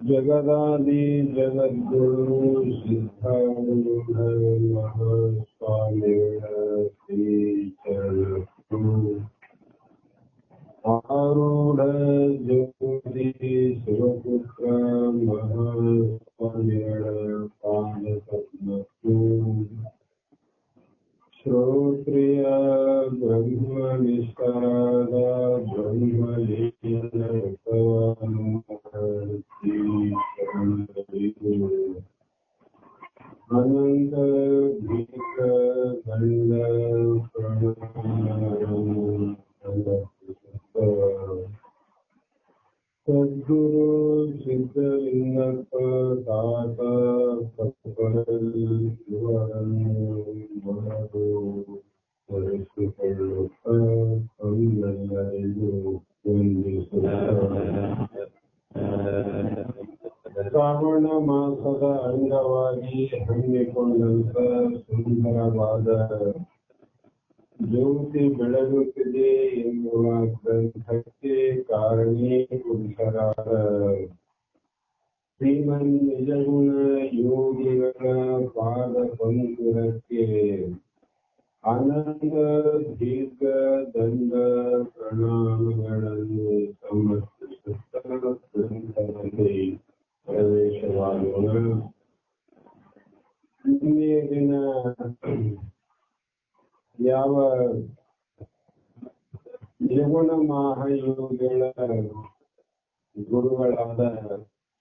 जगदादि जगद्गुरु सिद्धारूढ़ महास्वामी श्री चरण आरूढ़ ज्योति शिवपुत्र महास्वामी पाद पद्म श्रोत्रिय ब्रह्मनिष्ठाद ब्रह्मलीन अनंत भीक दंड सद्गुरु सिद्धलिंगप्ಪ ತಾತ ಶಿವರನ್ನು ಮನದು ತರಿಸಿಕೊಳ್ಳುತ್ತ ತಮ್ಮೆಲ್ಲರಿಗೂ ಶ್ರಾವಣ ಮಾಸದ ಅಂಗವಾಗಿ ಹಮ್ಮಿಕೊಂಡಂತ ಸುಂದರವಾದ ಜ್ಯೋತಿ ಬೆಳಗುತ್ತಿದೆ ಎನ್ನುವ ಗ್ರಂಥಕ್ಕೆ ಕಾರಣೀ ಪುರುಷರಾದ ಶ್ರೀಮನ್ ನಿಜಗುಣ ಯೋಗಿಗಳ ಪಾದ ಪಂಕುರಕ್ಕೆ ಅನಂತ ದೀರ್ಘ ದಂಡ ಪ್ರಣಾಮಗಳನ್ನು ಸಮರ್ಪಿಸುತ್ತ ಗ್ರಂಥದಲ್ಲಿ ಪ್ರವೇಶವಾಗೋಣ. ನಿನ್ನೆಯ ದಿನ ಯಾವ ನಿಜಗುಣ ಮಹಾಯೋಗಿಗಳ ಗುರುಗಳಾದ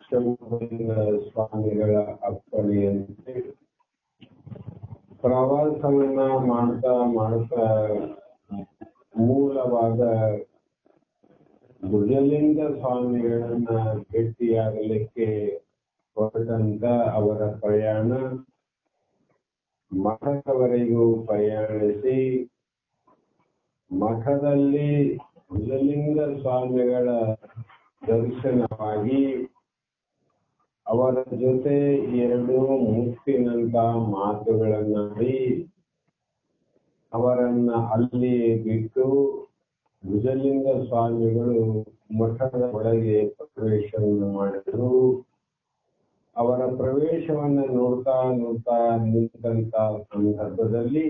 ಶಂಕರ ಸ್ವಾಮಿಗಳ ಅಪ್ಪಣೆಯಂತೆ ಪ್ರವಾಸವನ್ನ ಮಾಡ್ತಾ ಮೂಲವಾದ ಭುಜಲಿಂಗ ಸ್ವಾಮಿಗಳನ್ನ ಭೇಟಿಯಾಗಲಿಕ್ಕೆ ಹೊರಟಂತ ಅವರ ಪ್ರಯಾಣ ಮಠದವರೆಗೂ ಪ್ರಯಾಣಿಸಿ ಮಠದಲ್ಲಿ ಭುಜಲಿಂಗ ಸ್ವಾಮಿಗಳ ದರ್ಶನವಾಗಿ ಅವರ ಜೊತೆ ಎರಡು ಮುತ್ತಿನಂತ ಮಾತುಗಳನ್ನಾಡಿ ಅವರನ್ನ ಅಲ್ಲಿ ಬಿಟ್ಟು ಭುಜಲಿಂಗ ಸ್ವಾಮಿಗಳು ಮಠದ ಒಳಗೆ ಪ್ರವೇಶವನ್ನು ಮಾಡಿದರು. ಅವರ ಪ್ರವೇಶವನ್ನ ನೋಡ್ತಾ ನಿಂತಂತ ಸಂದರ್ಭದಲ್ಲಿ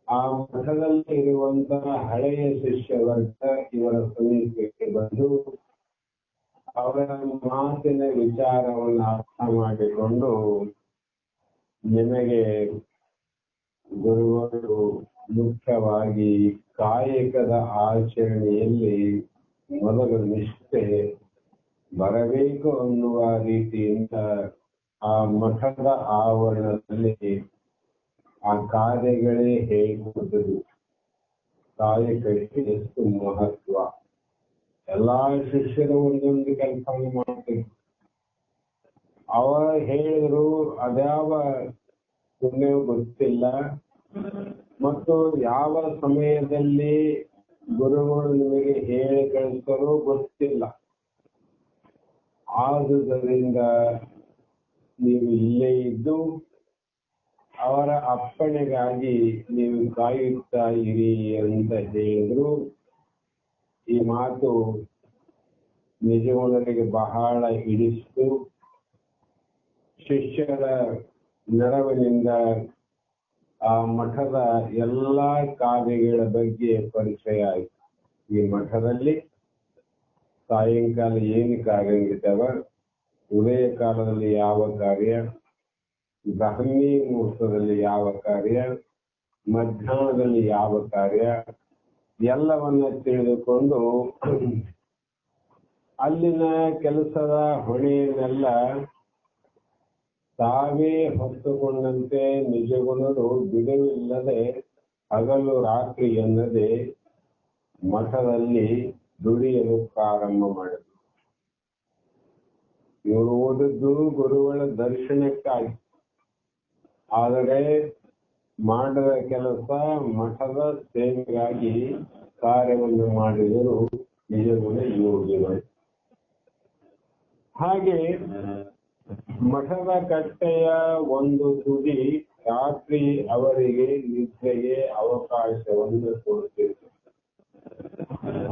ಆ ಮಠದಲ್ಲಿ ಇರುವಂತಹ ಹಳೆಯ ಶಿಷ್ಯ ವರ್ಗ ಇವರ ಸಮೀಪಕ್ಕೆ ಬಂದು ಅವರ ಮಾತಿನ ವಿಚಾರವನ್ನು ಅರ್ಥ ಮಾಡಿಕೊಂಡು, ನಿಮಗೆ ಗುರುಗಳು ಮುಖ್ಯವಾಗಿ ಕಾಯಕದ ಆಚರಣೆಯಲ್ಲಿ ಮೊದಲು ನಿಷ್ಠೆ ಬರಬೇಕು ಅನ್ನುವ ರೀತಿಯಿಂದ ಆ ಮಠದ ಆವರಣದಲ್ಲಿ ಆ ಕಾರ್ಯಗಳೇ ಹೇಳಿಕೊಡುವುದು. ಕಾಯಕಕ್ಕೆ ಎಷ್ಟು ಮಹತ್ವ. ಎಲ್ಲಾ ಶಿಷ್ಯರು ಒಂದೊಂದು ಕೆಲಸವನ್ನು ಮಾಡ್ತಿದ್ರು. ಅವರು ಹೇಳಿದ್ರು, ಅದ್ಯಾವ ಪುಣ್ಯವೂ ಗೊತ್ತಿಲ್ಲ ಮತ್ತು ಯಾವ ಸಮಯದಲ್ಲಿ ಗುರುಗಳು ನಿಮಗೆ ಹೇಳಿ ಕಳಿಸ್ತಾರೋ ಗೊತ್ತಿಲ್ಲ. ಆದುದರಿಂದ ನೀವು ಇಲ್ಲೇ ಇದ್ದು ಅವರ ಅಪ್ಪಣೆಗಾಗಿ ನೀವು ಕಾಯುತ್ತಾ ಇರಿ ಅಂತ ಹೇಳಿದ್ರು. ಈ ಮಾತು ನಿಜಗುಣರಿಗೆ ಬಹಳ ಹಿಡಿಸಿತು. ಶಿಷ್ಯರ ನೆರವಿನಿಂದ ಆ ಮಠದ ಎಲ್ಲಾ ಕಾರ್ಯಗಳ ಬಗ್ಗೆ ಪರಿಚಯ ಆಯಿತು. ಈ ಮಠದಲ್ಲಿ ಸಾಯಂಕಾಲ ಏನು ಕಾರ್ಯ ಇರ್ತಾವ, ಉದಯ ಕಾಲದಲ್ಲಿ ಯಾವ ಕಾರ್ಯ, ಬ್ರಾಹ್ಮಿ ಮುಹೂರ್ತದಲ್ಲಿ ಯಾವ ಕಾರ್ಯ, ಮಧ್ಯಾಹ್ನದಲ್ಲಿ ಯಾವ ಕಾರ್ಯ ಎಲ್ಲವನ್ನ ತಿಳಿದುಕೊಂಡು ಅಲ್ಲಿನ ಕೆಲಸದ ಹೊಣೆಯನ್ನೆಲ್ಲ ತಾವೇ ಹೊತ್ತುಕೊಂಡಂತೆ ನಿಜಗುಣರು ಬಿಡುವಿಲ್ಲದೆ ಹಗಲು ರಾತ್ರಿ ಎನ್ನದೆ ಮಠದಲ್ಲಿ ದುಡಿಯಲು ಪ್ರಾರಂಭ ಮಾಡಿದರು. ಇವರು ಓದದ್ದು ಗುರುಗಳ ದರ್ಶನಕ್ಕಾಗಿ. ಆದರೆ ಮಾಡಿದ ಕೆಲಸ ಮಠದ ಸೇವೆಗಾಗಿ ಕಾರ್ಯವನ್ನು ಮಾಡಿದರು ನಿಜಗುಣ ಯೋಗಿಗಳು. ಹಾಗೆ ಮಠದ ಕಟ್ಟೆಯ ಒಂದು ತುದಿ ರಾತ್ರಿ ಅವರಿಗೆ ನಿದ್ರೆಗೆ ಅವಕಾಶವನ್ನು ಕೊಡುತ್ತಿತ್ತು.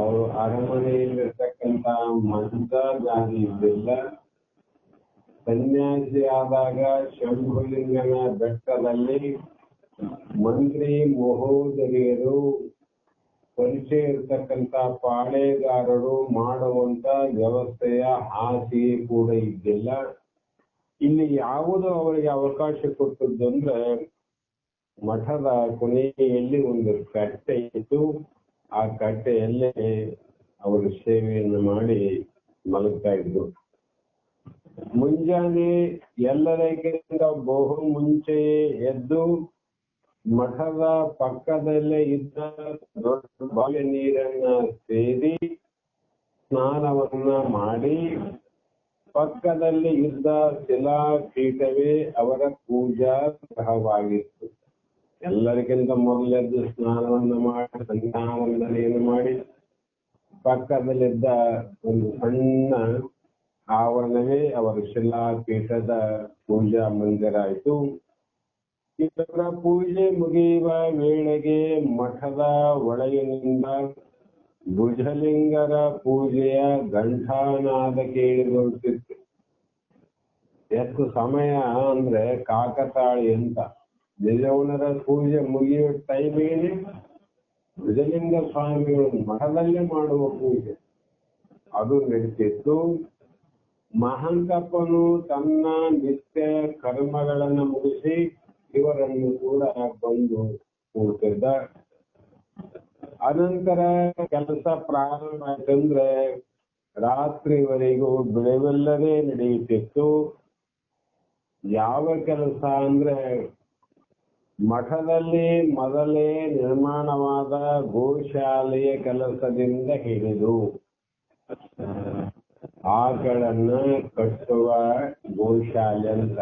ಅವರು ಅರಮನೆಯಲ್ಲಿರ್ತಕ್ಕಂಥ ಮಂಚ ಗಾದಿ ಇದ್ದಿಲ್ಲ. ಸನ್ಯಾಸಿಯಾದಾಗ ಶಂಭುಲಿಂಗನ ಬೆಟ್ಟದಲ್ಲಿ ಮಂತ್ರಿ ಮಹೋದರಿಯರು ಪರಿಚಯ ಇರ್ತಕ್ಕಂಥ ಪಾಳೆಗಾರರು ಮಾಡುವಂತ ವ್ಯವಸ್ಥೆಯ ಹಾಸಿಗೆ ಕೂಡ ಇದ್ದಿಲ್ಲ. ಇಲ್ಲಿ ಯಾವುದು ಅವರಿಗೆ ಅವಕಾಶ ಕೊಟ್ಟದ್ದು ಅಂದ್ರೆ ಮಠದ ಕೊನೆಯಲ್ಲಿ ಒಂದು ಕಟ್ಟೆ ಇತ್ತು. ಆ ಕಟ್ಟೆಯಲ್ಲೇ ಅವರು ಸೇವೆಯನ್ನು ಮಾಡಿ ಮಲಗ್ತಾ ಇದ್ರು. ಮುಂಜಾನೆ ಎಲ್ಲರಿಗಿಂತ ಬಹು ಮುಂಚೆಯೇ ಎದ್ದು ಮಠದ ಪಕ್ಕದಲ್ಲೇ ಇದ್ದ ದೊಡ್ಡ ಬಾವಿ ನೀರನ್ನ ಸೇದಿ ಸ್ನಾನವನ್ನ ಮಾಡಿ ಪಕ್ಕದಲ್ಲಿ ಇದ್ದ ಶಿಲಾಪೀಠವೇ ಅವರ ಪೂಜಾ ಗ್ರಹವಾಗಿತ್ತು. ಎಲ್ಲರಿಗಿಂತ ಮೊದಲೆದ್ದು ಸ್ನಾನವನ್ನ ಮಾಡಿ ಸಂಧ್ಯಾವಂದನೆಯನ್ನು ಮಾಡಿ ಪಕ್ಕದಲ್ಲಿದ್ದ ಒಂದು ಸಣ್ಣ ಆವರಣವೇ ಅವರ ಶಿಲಾಪೀಠದ ಪೂಜಾ ಮಂದಿರ ಆಯಿತು. ಇವರ ಪೂಜೆ ಮುಗಿಯುವ ವೇಳೆಗೆ ಮಠದ ಒಳಗಿನಿಂದ ಭುಜಲಿಂಗರ ಪೂಜೆಯ ಘಂಟಾನಾದ ಕೇಳಿಬರುತ್ತಿತ್ತು. ಎಷ್ಟು ಸಮಯ ಅಂದ್ರೆ ಕಾಕತಾಳಿ ಅಂತ. ನಿಜವನರ ಪೂಜೆ ಮುಗಿಯುವ ಟೈಮಿಗೆ ಭುಜಲಿಂಗ ಸ್ವಾಮಿಗಳು ಮಠದಲ್ಲೇ ಮಾಡುವ ಪೂಜೆ ಅದು ನಡೀತಿತ್ತು. ಮಹಾಂತಪ್ಪನು ತನ್ನ ನಿತ್ಯ ಕರ್ಮಗಳನ್ನು ಮುಗಿಸಿ ಇವರನ್ನು ಕೂಡ ಬಂದು ಕೂಡ್ತಿದ್ದ. ಅನಂತರ ಕೆಲಸ ಪ್ರಾರಂಭ ಆಯ್ತಂದ್ರೆ ರಾತ್ರಿವರೆಗೂ ಬಿಡುವಿಲ್ಲದೆ ನಡೆಯುತ್ತಿತ್ತು. ಯಾವ ಕೆಲಸ ಅಂದ್ರೆ ಮಠದಲ್ಲಿ ಮೊದಲೇ ನಿರ್ಮಾಣವಾದ ಗೋಶಾಲೆಯ ಕೆಲಸದಿಂದ ಹಿಡಿದು ಆಕಳನ್ನ ಕಟ್ಟುವ ಗೋಶಾಲೆ ಅಂತ,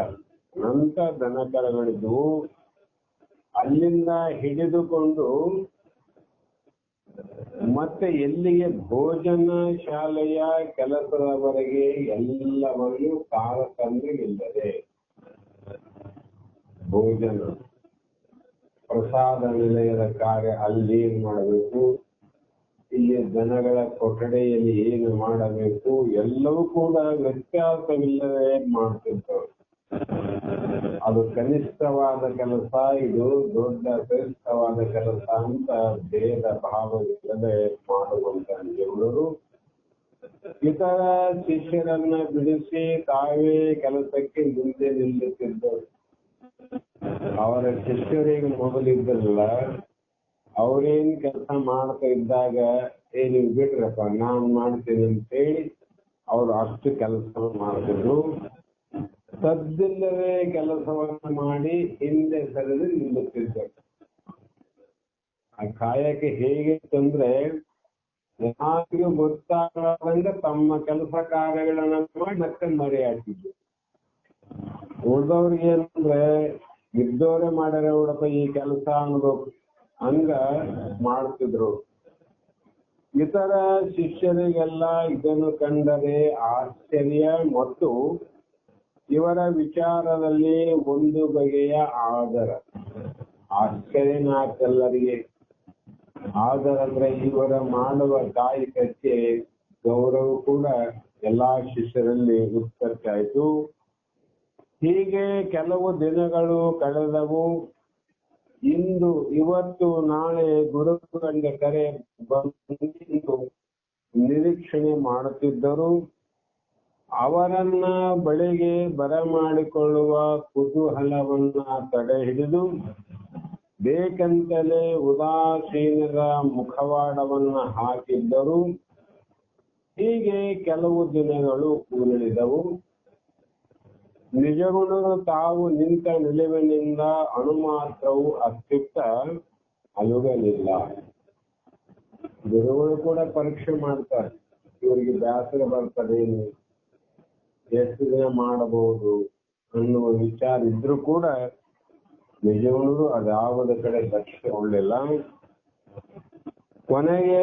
ನಂತರ ದನಕರಗಳಿದ್ದು ಅಲ್ಲಿಂದ ಹಿಡಿದುಕೊಂಡು ಮತ್ತೆ ಎಲ್ಲಿಗೆ ಭೋಜನ ಶಾಲೆಯ ಕೆಲಸದವರೆಗೆ ಎಲ್ಲವನ್ನು ತಾರತಮ್ಯವಿಲ್ಲದೆ ಭೋಜನ ಪ್ರಸಾದ ನಿಲಯದ ಕಾರ್ಯ ಅಲ್ಲಿ ಏನ್ ಮಾಡಬೇಕು, ಇಲ್ಲಿ ದನಗಳ ಕೊಠಡಿಯಲ್ಲಿ ಏನು ಮಾಡಬೇಕು, ಎಲ್ಲವೂ ಕೂಡ ವ್ಯತ್ಯಾಸವಿಲ್ಲದೆ ಮಾಡ್ತಿದ್ದವರು. ಅದು ಕನಿಷ್ಠವಾದ ಕೆಲಸ, ಇದು ದೊಡ್ಡ ಶ್ರೇಷ್ಠವಾದ ಕೆಲಸ ಅಂತ ಭೇದ ಭಾವವಿಲ್ಲದೆ ಮಾಡುವಂತ ನಿಜಗುಣರು ಇತರ ಶಿಷ್ಯರನ್ನ ಬಿಡಿಸಿ ತಾವೇ ಕೆಲಸಕ್ಕೆ ಮುಂದೆ ನಿಲ್ಲುತ್ತಿದ್ದರು. ಅವರ ಶಿಷ್ಯರಿಗೆ ಮೊದಲಿದ್ದಲ್ಲ, ಅವ್ರೇನ್ ಕೆಲಸ ಮಾಡ್ತಾ ಇದ್ದಾಗ ನೀವು ಬಿಡ್ರಪ್ಪ ನಾನ್ ಮಾಡ್ತೀನಿ ಅಂತೇಳಿ ಅವ್ರು ಅಷ್ಟು ಕೆಲಸ ಮಾಡ್ತಿದ್ರು. ಸದ್ದಿಲ್ಲದೆ ಕೆಲಸವನ್ನು ಮಾಡಿ ಹಿಂದೆ ಸರಿದು ನಿಲ್ಲುತ್ತಿದ್ದರು. ಆ ಕಾಯಕ್ಕೆ ಹೇಗೆ ತಂದ್ರೆ ಯಾರಿಗೂ ಗೊತ್ತಾಗದಂಗೆ ತಮ್ಮ ಕೆಲಸ ಕಾರ್ಯಗಳನ್ನ ಮಾಡಿ ಮತ್ತೆ ಮರೆ ಹಾಕಿದ್ರು. ಉಳ್ದವ್ರಿಗೆ ಏನಂದ್ರೆ ಇದ್ದವರೇ ಮಾಡ್ಯಾರ ಹುಡಪ್ಪ ಈ ಕೆಲಸ ಅನ್ಬೇಕು ಹಂಗ ಮಾಡ್ತಿದ್ರು. ಇತರ ಶಿಷ್ಯರಿಗೆಲ್ಲ ಇದನ್ನು ಕಂಡರೆ ಆಶ್ಚರ್ಯ ಮತ್ತು ಇವರ ವಿಚಾರದಲ್ಲಿ ಒಂದು ಬಗೆಯ ಆದರ. ಆಶ್ಚರ್ಯನಾಕೆಲ್ಲರಿಗೆ ಆದರ ಅಂದ್ರೆ ಇವರ ಮಾಡುವ ಕಾಯಕಕ್ಕೆ ಗೌರವ ಕೂಡ ಎಲ್ಲಾ ಶಿಷ್ಯರಲ್ಲಿ ಉತ್ಪತ್ತಿ ಆಯಿತು. ಹೀಗೆ ಕೆಲವು ದಿನಗಳು ಕಳೆದವು. ಇವತ್ತು ನಾಳೆ ಗುರುಗಳ ಕರೆ ಬಂದು ನಿರೀಕ್ಷಣೆ ಮಾಡುತ್ತಿದ್ದರು. ಅವರನ್ನ ಬಳಿಗೆ ಬರಮಾಡಿಕೊಳ್ಳುವ ಕುತೂಹಲವನ್ನ ತಡೆ ಹಿಡಿದು ಬೇಕಂತಲೇ ಉದಾಸೀನರ ಮುಖವಾಡವನ್ನ ಹಾಕಿದ್ದರು. ಹೀಗೆ ಕೆಲವು ದಿನಗಳು ಉರುಳಿದವು. ನಿಜಗುಣರು ತಾವು ನಿಂತ ನಿಲುವಿನಿಂದ ಅಣುಮಾತ್ರವು ಅತ್ಯುತ್ತ ಅಲುಗಲಿಲ್ಲ. ಗುರುಗಳು ಕೂಡ ಪರೀಕ್ಷೆ ಮಾಡ್ತಾರೆ, ಇವರಿಗೆ ಬೇಸರ ಬರ್ತದೇನು, ಎಷ್ಟು ದಿನ ಮಾಡಬಹುದು ಅನ್ನುವ ವಿಚಾರ ಇದ್ರೂ ಕೂಡ ನಿಜಗುಣರು ಅದಾವದ ಕಡೆ ಲಕ್ಷ್ಯ ಉಳ್ಳಿಲ್ಲ. ಕೊನೆಗೆ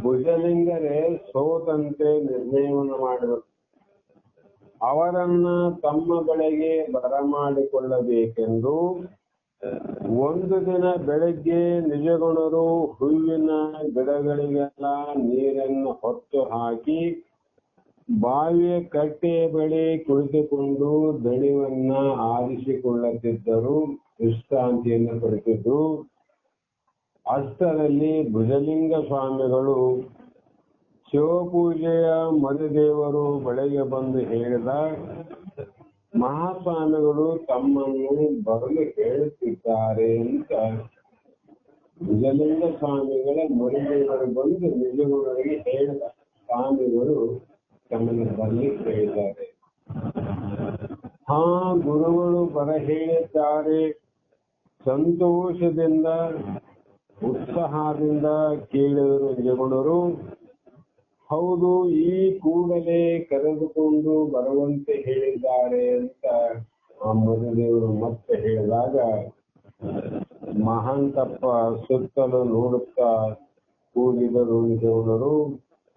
ಭುಜಲಿಂಗರೇ ಸೋತಂತೆ ನಿರ್ಣಯವನ್ನು ಮಾಡಿದರು. ಅವರನ್ನ ತಮ್ಮ ಬಳಿಗೆ ಬರಮಾಡಿಕೊಳ್ಳಬೇಕೆಂದು ಒಂದು ದಿನ ಬೆಳಗ್ಗೆ ನಿಜಗುಣರು ಹೂವಿನ ಗಿಡಗಳಿಗೆಲ್ಲ ನೀರನ್ನು ಹೊತ್ತು ಹಾಕಿ ಬಾವಿಯ ಕಟ್ಟೆಯ ಬಳಿ ಕುಳಿತುಕೊಂಡು ದಣಿವನ್ನ ಆರಿಸಿಕೊಳ್ಳುತ್ತಿದ್ದರು, ವಿಶ್ರಾಂತಿಯನ್ನು ಪಡೆದಿದ್ದು. ಅಷ್ಟರಲ್ಲಿ ಭುಜಲಿಂಗ ಸ್ವಾಮಿಗಳು ಶಿವಪೂಜೆಯ ಮರುದೇವರು ಬಳಿಗೆ ಬಂದು ಹೇಳಿದ, ಮಹಾಸ್ವಾಮಿಗಳು ತಮ್ಮನ್ನು ಬರಲು ಹೇಳುತ್ತಿದ್ದಾರೆ ಅಂತ ಭುಜಲಿಂಗ ಸ್ವಾಮಿಗಳ ಮರುದೇವರು ಬಂದು ನಿಜಗುಣರಿಗೆ ಹೇಳಿದ. ಸ್ವಾಮಿಗಳು ತಮ್ಮನ್ನು ಬರಲಿಕ್ಕೆ ಹೇಳಿದ್ದಾರೆ. ಗುರುಗಳು ಬರ ಹೇಳಿದ್ದಾರೆ. ಸಂತೋಷದಿಂದ ಉತ್ಸಾಹದಿಂದ ಕೇಳಿದರು ನಿಜಗುಣರು. ಹೌದು, ಈ ಕೂಡಲೇ ಕರೆದುಕೊಂಡು ಬರುವಂತೆ ಹೇಳಿದ್ದಾರೆ ಅಂತ ಆ ಮರುದೇವರು ಮತ್ತೆ ಹೇಳಿದಾಗ ಮಹಾಂತಪ್ಪ ಸುತ್ತಲೂ ನೋಡುತ್ತಾ ಕೂಗಿದರು ನಿಜಗುಣರು.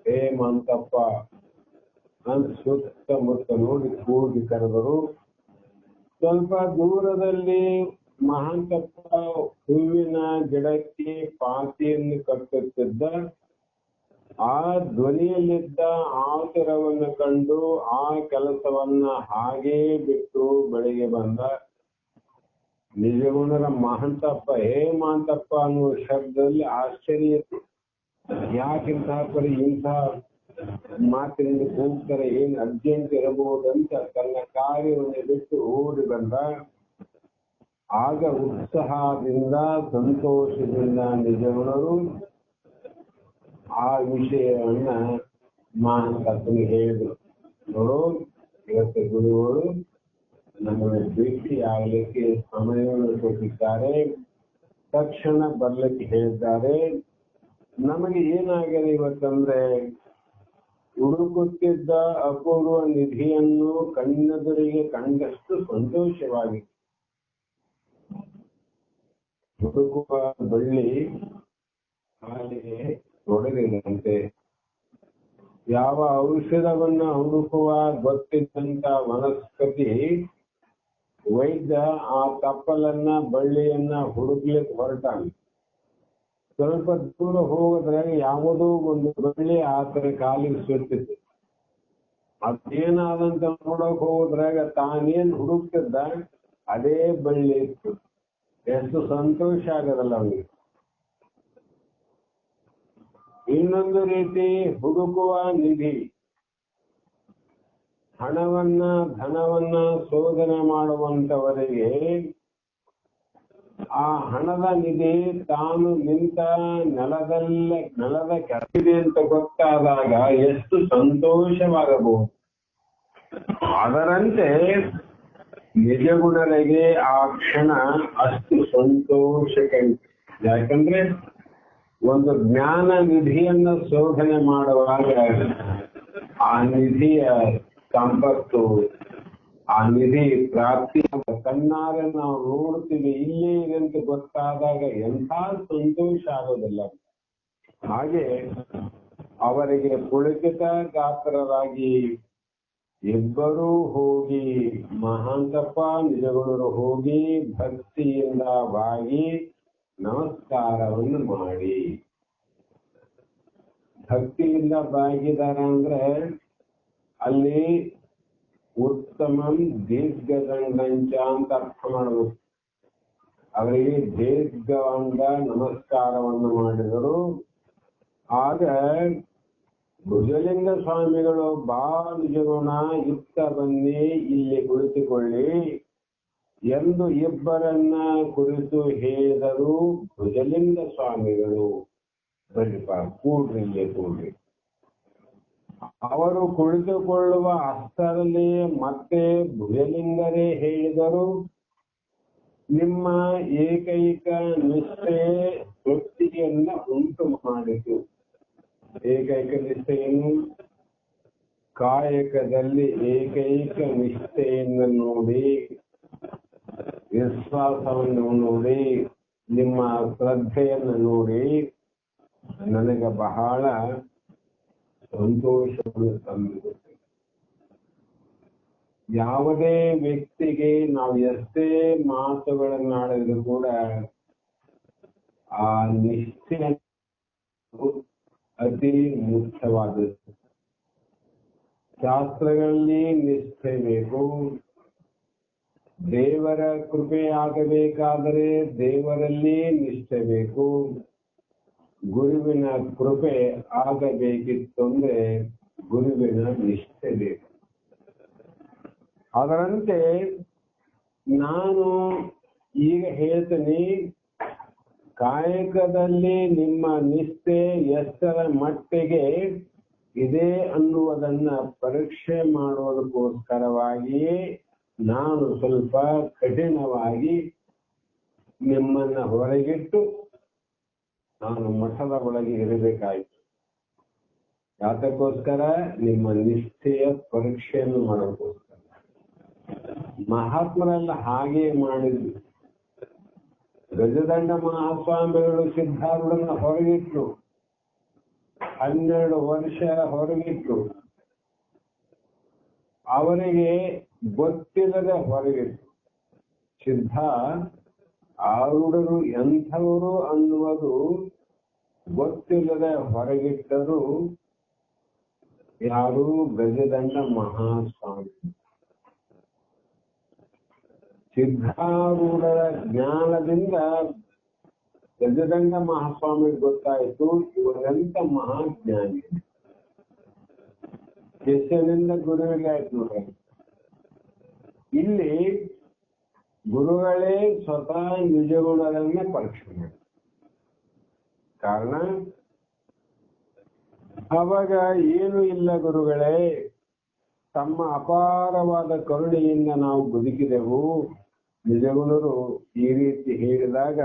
ಹೇ ಮಹಾಂತಪ್ಪ ಅಂತ ಸುತ್ತಮುತ್ತ ನೋಡಿ ಕೂಗಿ ಕರೆದರು. ಸ್ವಲ್ಪ ದೂರದಲ್ಲಿ ಮಹಾಂತಪ್ಪ ಹೂವಿನ ಗಿಡಕ್ಕೆ ಪಾತಿಯನ್ನು ಕಟ್ಟುತ್ತಿದ್ದ. ಆ ಧ್ವನಿಯಲ್ಲಿದ್ದ ಆತುರವನ್ನು ಕಂಡು ಆ ಕೆಲಸವನ್ನ ಹಾಗೇ ಬಿಟ್ಟು ಬಳಿಗೆ ಬಂದ. ನಿಜಗುಣರ ಮಹಾಂತಪ್ಪ ಹೇ ಮಹಾಂತಪ್ಪ ಅನ್ನುವ ಶಬ್ದದಲ್ಲಿ ಆಶ್ಚರ್ಯ. ಯಾಕಿಂತಹ ಇಂತಹ ಮಾತಿನಿಂದ ಕೂಗ್ತಾರೆ, ಏನ್ ಅರ್ಜೆಂಟ್ ಇರಬಹುದಂತ ತನ್ನ ಕಾರ್ಯವನ್ನು ಬಿಟ್ಟು ಓಡಿ ಬಂದ. ಆಗ ಉತ್ಸಾಹದಿಂದ ಸಂತೋಷದಿಂದ ನಿಜಗುಣರು ಆ ವಿಷಯವನ್ನ ಮಹಾಂತಪ್ಪನಿಗೆ ಹೇಳಿದ್ರು. ನೋಡು, ಇವತ್ತು ಗುರುಗಳು ನಮಗೆ ಭೇಟಿ ಆಗಲಿಕ್ಕೆ ಸಮಯವನ್ನು ಕೊಟ್ಟಿದ್ದಾರೆ, ತಕ್ಷಣ ಬರ್ಲಿಕ್ಕೆ ಹೇಳಿದ್ದಾರೆ. ನಮಗೆ ಏನಾಗಿದೆ ಇವತ್ತಂದ್ರೆ, ಹುಡುಕುತ್ತಿದ್ದ ಅಪೂರ್ವ ನಿಧಿಯನ್ನು ಕಣ್ಣೆದುರಿಗೆ ಕಂಡಷ್ಟು ಸಂತೋಷವಾಗಿದೆ. ಹುಡುಕುವ ಬಳ್ಳಿ ಕಾಲಿಗೆ ತೊಡಗಿದಂತೆ. ಯಾವ ಔಷಧವನ್ನ ಹುಡುಕುವ ಗೊತ್ತಿದ್ದಂತ ವನಸ್ಪತಿ ವೈದ್ಯ ಆ ತಪ್ಪಲನ್ನ ಬಳ್ಳಿಯನ್ನ ಹುಡುಕ್ಲಿಕ್ಕೆ ಹೊರಟಾನೆ. ಸ್ವಲ್ಪ ದೂರ ಹೋಗದ್ರಾಗ ಯಾವುದೋ ಒಂದು ಬಳ್ಳಿ ಆತರ ಕಾಲಿಗೆ ಸುತ್ತಿತ್ತು. ಅದೇನಾದಂತ ನೋಡಕ್ ಹೋಗೋದ್ರಾಗ ತಾನೇನ್ ಹುಡುಕ್ತಿದ್ದ ಅದೇ ಬಳ್ಳಿ ಇತ್ತು. ಎಷ್ಟು ಸಂತೋಷ ಆಗದಲ್ಲ ಅವನಿಗೆ. ಇನ್ನೊಂದು ರೀತಿ ಹುಡುಕುವ ನಿಧಿ, ಧನವನ್ನ ಶೋಧನೆ ಮಾಡುವಂತವರಿಗೆ ಆ ಹಣದ ನಿಧಿ ತಾನು ನಿಂತ ನೆಲದ ಕೆಳಗಿದೆ ಅಂತ ಗೊತ್ತಾದಾಗ ಎಷ್ಟು ಸಂತೋಷವಾಗಬಹುದು. ಅದರಂತೆ ನಿಜಗುಣರಿಗೆ ಆ ಕ್ಷಣ ಅಷ್ಟು ಸಂತೋಷಕ್ಕೆ. ಯಾಕಂದ್ರೆ ಒಂದು ಜ್ಞಾನ ನಿಧಿಯನ್ನ ಶೋಧನೆ ಮಾಡುವಾಗ ಆ ನಿಧಿಯ ಸಂಪತ್ತು, ಆ ನಿಧಿ ಪ್ರಾಪ್ತಿ ಕಣ್ಣಾರೆ ನಾವು ನೋಡ್ತೀವಿ, ಇಲ್ಲೇ ಇದೆ ಅಂತ ಗೊತ್ತಾದಾಗ ಎಂಥ ಸಂತೋಷ ಆಗೋದಿಲ್ಲ. ಹಾಗೆ ಅವರಿಗೆ ಪುಳಕಿತ ಗಾತ್ರರಾಗಿ ಇಬ್ಬರೂ ಹೋಗಿ, ಮಹಾಂತಪ್ಪ ನಿಜಗುಣರು ಹೋಗಿ ಭಕ್ತಿಯಿಂದ ಬಾಗಿ ನಮಸ್ಕಾರವನ್ನು ಮಾಡಿ. ಭಕ್ತಿಯಿಂದ ಬಾಗಿದಾರ ಅಂದ್ರೆ ಅಲ್ಲಿ ಉತ್ತಮಂ ದೀರ್ಘದಂಡಂಚ ಅಂತ ಅರ್ಥ ಮಾಡಬೇಕು. ಅವರಿಗೆ ದೀರ್ಘವಾದ ನಮಸ್ಕಾರವನ್ನು ಮಾಡಿದರು. ಆಗ ಭುಜಲಿಂಗ ಸ್ವಾಮಿಗಳು ಬಾ ನಿಜಗುಣ, ಇತ್ತ ಬನ್ನಿ, ಇಲ್ಲಿ ಕುಳಿತುಕೊಳ್ಳಿ ಎಂದು ಇಬ್ಬರನ್ನ ಕುರಿತು ಹೇಳಿದರು ಭುಜಲಿಂಗ ಸ್ವಾಮಿಗಳು. ಬರಿಪ ಕೂಡ್ರಿ. ಅವರು ಕುಳಿತುಕೊಳ್ಳುವ ಅಷ್ಟರಲ್ಲಿ ಮತ್ತೆ ಭುಜಲಿಂಗರೇ ಹೇಳಿದರು, ನಿಮ್ಮ ಏಕೈಕ ನಿಷ್ಠೆ ತೃಪ್ತಿಯನ್ನ ಉಂಟು ಮಾಡಿತು. ಏಕೈಕ ನಿಷ್ಠೆಯನ್ನು ಕಾಯಕದಲ್ಲಿ ಏಕೈಕ ನಿಷ್ಠೆಯನ್ನು ನೋಡಿ ವಿಶ್ವಾಸವನ್ನು ನೋಡಿ, ನಿಮ್ಮ ಶ್ರದ್ಧೆಯನ್ನು ನೋಡಿ ನನಗೆ ಬಹಳ ಸಂತೋಷವನ್ನು ತಂದಿದೆ. ಯಾವುದೇ ವ್ಯಕ್ತಿಗೆ ನಾವು ಎಷ್ಟೇ ಮಾತುಗಳನ್ನಾಡಿದ್ರು ಕೂಡ ಆ ನಿಶ್ಚಯ ಅತಿ ಮುಖ್ಯವಾದದ್ದು. ಶಾಸ್ತ್ರಗಳಲ್ಲಿ ನಿಷ್ಠೆ ಬೇಕು. ದೇವರ ಕೃಪೆ ಆಗಬೇಕಾದರೆ ದೇವರಲ್ಲಿ ನಿಷ್ಠೆ ಬೇಕು. ಗುರುವಿನ ಕೃಪೆ ಆಗಬೇಕಿತ್ತು ಅಂದ್ರೆ ಗುರುವಿನ ನಿಷ್ಠೆ ಬೇಕು. ಅದರಂತೆ ನಾನು ಈಗ ಹೇಳ್ತೀನಿ, ಕಾಯಕದಲ್ಲಿ ನಿಮ್ಮ ನಿಷ್ಠೆ ಎಷ್ಟರ ಮಟ್ಟಿಗೆ ಇದೆ ಅನ್ನುವುದನ್ನ ಪರೀಕ್ಷೆ ಮಾಡೋದಕ್ಕೋಸ್ಕರವಾಗಿಯೇ ನಾನು ಸ್ವಲ್ಪ ಕಠಿಣವಾಗಿ ನಿಮ್ಮನ್ನ ಹೊರಗಿಟ್ಟು ನಾನು ಮಠದ ಒಳಗೆ ಇರಬೇಕಾಯಿತು. ಯಾತಕ್ಕೋಸ್ಕರ? ನಿಮ್ಮ ನಿಷ್ಠೆಯ ಪರೀಕ್ಷೆಯನ್ನು ಮಾಡೋಕ್ಕೋಸ್ಕರ. ಮಹಾತ್ಮರೆಲ್ಲ ಹಾಗೆ ಮಾಡಿದ್ರು. ಗಜದಂಡ ಮಹಾಸ್ವಾಮಿಗಳು ಸಿದ್ಧಾರೂಢನ ಹೊರಗಿಟ್ರು, 12 ವರ್ಷ ಹೊರಗಿಟ್ರು. ಅವರಿಗೆ ಗೊತ್ತಿಲ್ಲದೆ ಹೊರಗಿಟ್ರು. ಸಿದ್ಧ ಆರೂಢರು ಎಂಥವರು ಅನ್ನುವುದು ಗೊತ್ತಿಲ್ಲದೆ ಹೊರಗಿಟ್ಟರು. ಯಾರು? ಗಜದಂಡ ಮಹಾಸ್ವಾಮಿ. ಸಿದ್ಧಾರೂಢರ ಜ್ಞಾನದಿಂದ ಗಜದಂಡ ಮಹಾಸ್ವಾಮಿ ಗೊತ್ತಾಯಿತು, ಇವರೆಂತ ಮಹಾಜ್ಞಾನಿ. ಶಿಷ್ಯನಿಂದ ಗುರುವಿಗೆ ಆಯ್ತು ನೋಡ್ರಿ. ಇಲ್ಲಿ ಗುರುಗಳೇ ಸ್ವತಃ ನಿಜ ಗುಣಗಳನ್ನೇ ಪರೀಕ್ಷೆ ಮಾಡಿ. ಕಾರಣ ಅವಾಗ ಏನು ಇಲ್ಲ ಗುರುಗಳೇ, ತಮ್ಮ ಅಪಾರವಾದ ಕರುಣೆಯಿಂದ ನಾವು ಬದುಕಿದೆವು. ನಿಜಗುಣರು ಈ ರೀತಿ ಹೇಳಿದಾಗ,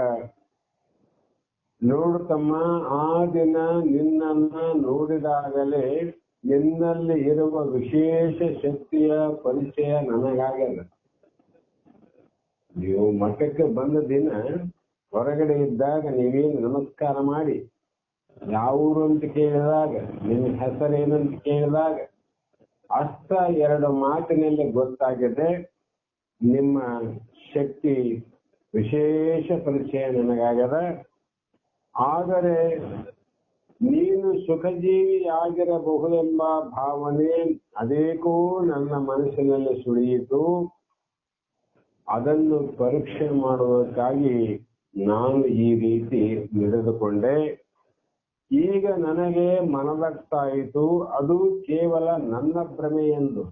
ನೋಡು ತಮ್ಮ, ಆ ದಿನ ನಿನ್ನನ್ನ ನೋಡಿದಾಗಲೇ ನಿನ್ನಲ್ಲಿ ಇರುವ ವಿಶೇಷ ಶಕ್ತಿಯ ಪರಿಚಯ ನನಗಾಗಲ್ಲ. ನೀವು ಮಠಕ್ಕೆ ಬಂದ ದಿನ ಹೊರಗಡೆ ಇದ್ದಾಗ ನೀವೇನು ನಮಸ್ಕಾರ ಮಾಡಿ, ಯಾವ ಊರು ಅಂತ ಕೇಳಿದಾಗ, ನಿಮ್ಮ ಹೆಸರೇನಂತ ಕೇಳಿದಾಗ ಅಷ್ಟ 2 ಮಾತಿನಲ್ಲಿ ಗೊತ್ತಾಗಿದೆ ನಿಮ್ಮ ಶಕ್ತಿ ವಿಶೇಷ ಪರಿಚಯ ನನಗಾಗದ. ಆದರೆ ನೀನು ಸುಖಜೀವಿಯಾಗಿರಬಹುದೆಂಬ ಭಾವನೆ ಅದೇಕೋ ನನ್ನ ಮನಸ್ಸಿನಲ್ಲಿ ಸುಳಿಯಿತು. ಅದನ್ನು ಪರೀಕ್ಷೆ ಮಾಡುವುದಕ್ಕಾಗಿ ನಾನು ಈ ರೀತಿ ನಡೆದುಕೊಂಡೆ. ಈಗ ನನಗೆ ಮನದಟ್ಟಾಯಿತು ಅದು ಕೇವಲ ನನ್ನ ಭ್ರಮೆ ಎಂದು.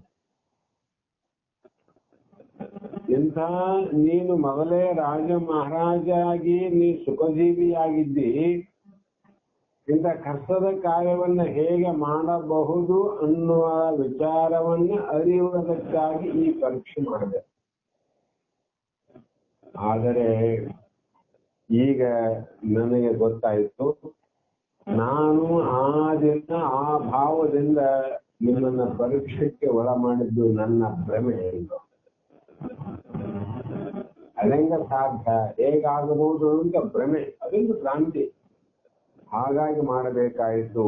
ಇಂಥ ನೀನು ಮೊದಲೇ ರಾಜ ಮಹಾರಾಜ ಆಗಿ ನೀ ಸುಖಜೀವಿಯಾಗಿದ್ದಿ, ಇಂಥ ಕಷ್ಟದ ಕಾರ್ಯವನ್ನ ಹೇಗೆ ಮಾಡಬಹುದು ಅನ್ನುವ ವಿಚಾರವನ್ನ ಅರಿಯುವುದಕ್ಕಾಗಿ ಈ ಪರೀಕ್ಷೆ ಮಾಡಿದೆ. ಆದರೆ ಈಗ ನನಗೆ ಗೊತ್ತಾಯಿತು, ನಾನು ಆ ದಿನ ಆ ಭಾವದಿಂದ ನಿಮ್ಮನ್ನ ಪರೀಕ್ಷೆಗೆ ಒಳ ಮಾಡಿದ್ದು ನನ್ನ ಭ್ರಮೆ ಎಂದು. ಅದೆಂಗ ಸಾಧ್ಯ, ಹೇಗಾಗಬಹುದು ಅಂತ ಭ್ರಮೆ, ಅದೊಂದು ಭ್ರಾಂತಿ. ಹಾಗಾಗಿ ಮಾಡಬೇಕಾಯಿತು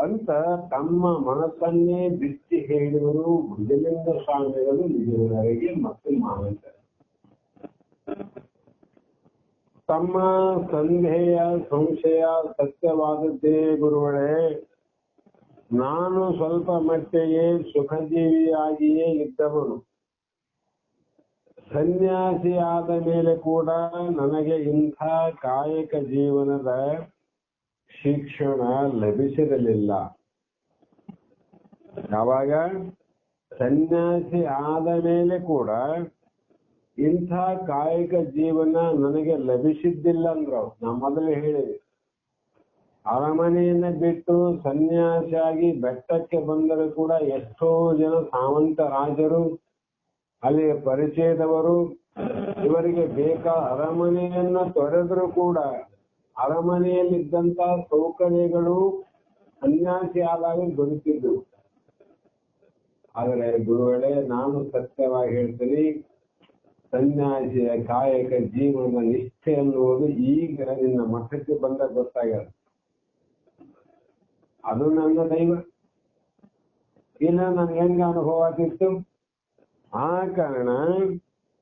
ಅಂತ ತಮ್ಮ ಮನಸ್ಸನ್ನೇ ಬಿಚ್ಚಿ ಹೇಳಿದರು ಭುಜಲಿಂಗ ಸ್ವಾಮಿಗಳು ನಿಜವರಿಗೆ ಮತ್ತು ಮಹಾಂತ. ತಮ್ಮ ಸಂದೇಹ ಸಂಶಯ ಸತ್ಯವಾದದ್ದೇ ಗುರುಗಳೇ. ನಾನು ಸ್ವಲ್ಪ ಮಟ್ಟಿಗೆ ಸುಖಜೀವಿಯಾಗಿಯೇ ಇದ್ದವನು. ಸನ್ಯಾಸಿಯಾದ ಮೇಲೆ ಕೂಡ ನನಗೆ ಇಂಥ ಕಾಯಕ ಜೀವನದ ಶಿಕ್ಷಣ ಲಭಿಸಿರಲಿಲ್ಲ. ಯಾವಾಗ ಸನ್ಯಾಸಿ ಆದ ಮೇಲೆ ಕೂಡ ಇಂಥ ಕಾಯಕ ಜೀವನ ನನಗೆ ಲಭಿಸಿದ್ದಿಲ್ಲ ಅಂದ್ರು. ನಾ ಮೊದಲೇ ಹೇಳಿದೆ, ಅರಮನೆಯನ್ನ ಬಿಟ್ಟು ಸನ್ಯಾಸಿಯಾಗಿ ಬೆಟ್ಟಕ್ಕೆ ಬಂದರೂ ಕೂಡ ಎಷ್ಟೋ ಜನ ಸಾವಂತ ರಾಜರು, ಅಲ್ಲಿ ಪರಿಚಯದವರು ಇವರಿಗೆ ಬೇಕಾದ ಅರಮನೆಯನ್ನ ತೊರೆದರೂ ಕೂಡ ಅರಮನೆಯಲ್ಲಿದ್ದಂತ ಸೌಕರ್ಯಗಳು ಸನ್ಯಾಸಿ ಆದಾಗ ದೊರೆತಿದ್ದವು. ಆದರೆ ಗುರುಗಳೇ, ನಾನು ಸತ್ಯವಾಗಿ ಹೇಳ್ತೀನಿ, ಸನ್ಯಾಸಿಯ ಕಾಯಕ ಜೀವನದ ನಿಷ್ಠೆ ಅನ್ನುವುದು ಈಗ ನಿನ್ನ ಮಠಕ್ಕೆ ಬಂದಾಗ ಗೊತ್ತಾಗಲ್ಲ. ಅದು ನನ್ನ ದೈವ, ಇಲ್ಲ ನನ್ಗೆ ಹೆಂಗ ಅನುಭವ ಆಗ್ತಿತ್ತು. ಆ ಕಾರಣ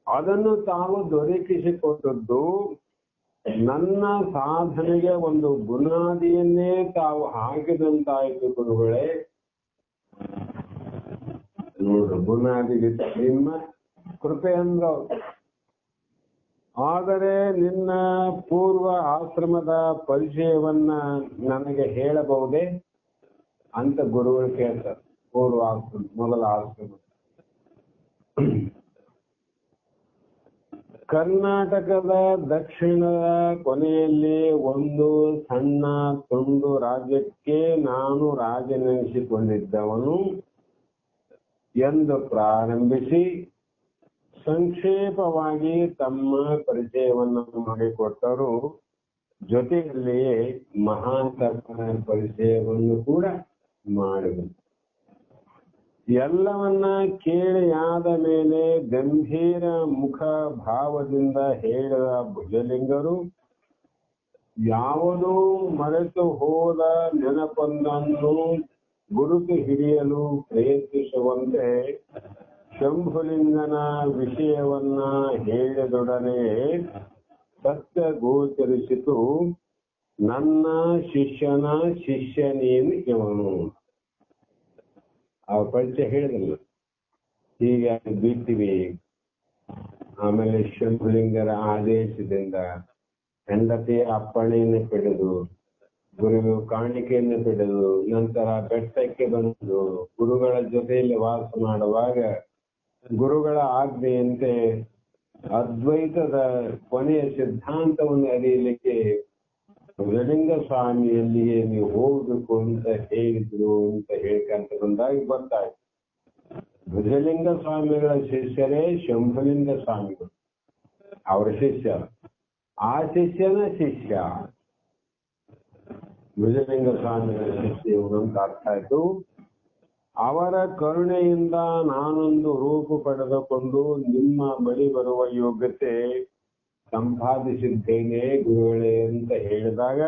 ಅದನ್ನು ತಾವು ದೊರಕಿಸಿಕೊಟ್ಟದ್ದು ನನ್ನ ಸಾಧನೆಗೆ ಒಂದು ಬುನಾದಿಯನ್ನೇ ತಾವು ಹಾಕಿದಂತಾಯ್ತು ಗುರುಗಳೇ. ನೋಡ್ರಿ, ಬುನಾದಿ ನಿಮ್ಮ ಕೃಪೆ ಅಂದ್ರ. ಆದರೆ ನಿನ್ನ ಪೂರ್ವ ಆಶ್ರಮದ ಪರಿಚಯವನ್ನ ನನಗೆ ಹೇಳಬಹುದೇ ಅಂತ ಗುರುಗಳು ಕೇಳ್ತಾರೆ. ಪೂರ್ವ ಆಶ್ರಮ, ಮೊದಲ ಆಶ್ರಮ ಕರ್ನಾಟಕದ ದಕ್ಷಿಣದ ಕೊನೆಯಲ್ಲಿ ಒಂದು ಸಣ್ಣ ತುಂಡು ರಾಜ್ಯಕ್ಕೆ ನಾನು ರಾಜನೆನಿಸಿಕೊಂಡಿದ್ದವನು ಎಂದು ಪ್ರಾರಂಭಿಸಿ ಸಂಕ್ಷೇಪವಾಗಿ ತಮ್ಮ ಪರಿಚಯವನ್ನು ಮಾಡಿಕೊಟ್ಟರು. ಜೊತೆಯಲ್ಲಿಯೇ ಮಹಾಂತರ್ಪಣ ಪರಿಚಯವನ್ನು ಕೂಡ ಮಾಡಿದರು. ಎಲ್ಲವನ್ನ ಕೇಳಿಯಾದ ಮೇಲೆ ಗಂಭೀರ ಮುಖ ಭಾವದಿಂದ ಹೇಳಿದ ಭುಜಲಿಂಗರು, ಯಾವುದೋ ಮರೆತು ಹೋದ ನೆನಪೊಂದನ್ನು ಗುರುತು ಹಿಡಿಯಲು ಪ್ರಯತ್ನಿಸುವಂತೆ ಶಂಭುಲಿಂಗನ ವಿಷಯವನ್ನ ಹೇಳಿದೊಡನೆ ಸತ್ಯ ಗೋಚರಿಸಿತು. ನನ್ನ ಶಿಷ್ಯನ ಶಿಷ್ಯನೇನು ಇವನು. ಅವ್ರ ಪರಿಚಯ ಹೇಳಿದಲ್ಲ, ಹೀಗೆ ಬಿಟ್ಟಿವಿ. ಆಮೇಲೆ ಶಂಭುಲಿಂಗರ ಆದೇಶದಿಂದ ಹೆಂಡತಿಯ ಅಪ್ಪಣೆಯನ್ನು ಪಡೆದು, ಗುರು ಕಾಣಿಕೆಯನ್ನು ಪಡೆದು, ನಂತರ ಬೆಟ್ಟಕ್ಕೆ ಬಂದು ಗುರುಗಳ ಜೊತೆಯಲ್ಲಿ ವಾಸ ಮಾಡುವಾಗ ಗುರುಗಳ ಆಜ್ಞೆಯಂತೆ ಅದ್ವೈತದ ಕೊನೆಯ ಸಿದ್ಧಾಂತವನ್ನು ಅರಿಯಲಿಕ್ಕೆ ಭುಜಲಿಂಗ ಸ್ವಾಮಿಯಲ್ಲಿಯೇ ನೀವು ಹೋಗ್ಬೇಕು ಅಂತ ಹೇಳಿದ್ರು ಅಂತ ಹೇಳ್ಕಂತ ಬಂದಾಗ ಗೊತ್ತಾಯ್ತು. ಭುಜಲಿಂಗ ಸ್ವಾಮಿಗಳ ಶಿಷ್ಯರೇ ಶಂಭುಲಿಂಗ ಸ್ವಾಮಿಗಳು, ಅವರ ಶಿಷ್ಯ, ಆ ಶಿಷ್ಯನ ಶಿಷ್ಯ ಭುಜಲಿಂಗ ಸ್ವಾಮಿಗಳ ಶಿಷ್ಯ ಅಂತ ಅರ್ಥ ಆಯ್ತು. ಅವರ ಕರುಣೆಯಿಂದ ನಾನೊಂದು ರೂಪ ಪಡೆದುಕೊಂಡು ನಿಮ್ಮ ಬಳಿ ಬರುವ ಯೋಗ್ಯತೆ ಸಂಪಾದಿಸಿದ್ದೇನೆ ಗುರುಗಳೇ ಅಂತ ಹೇಳಿದಾಗ,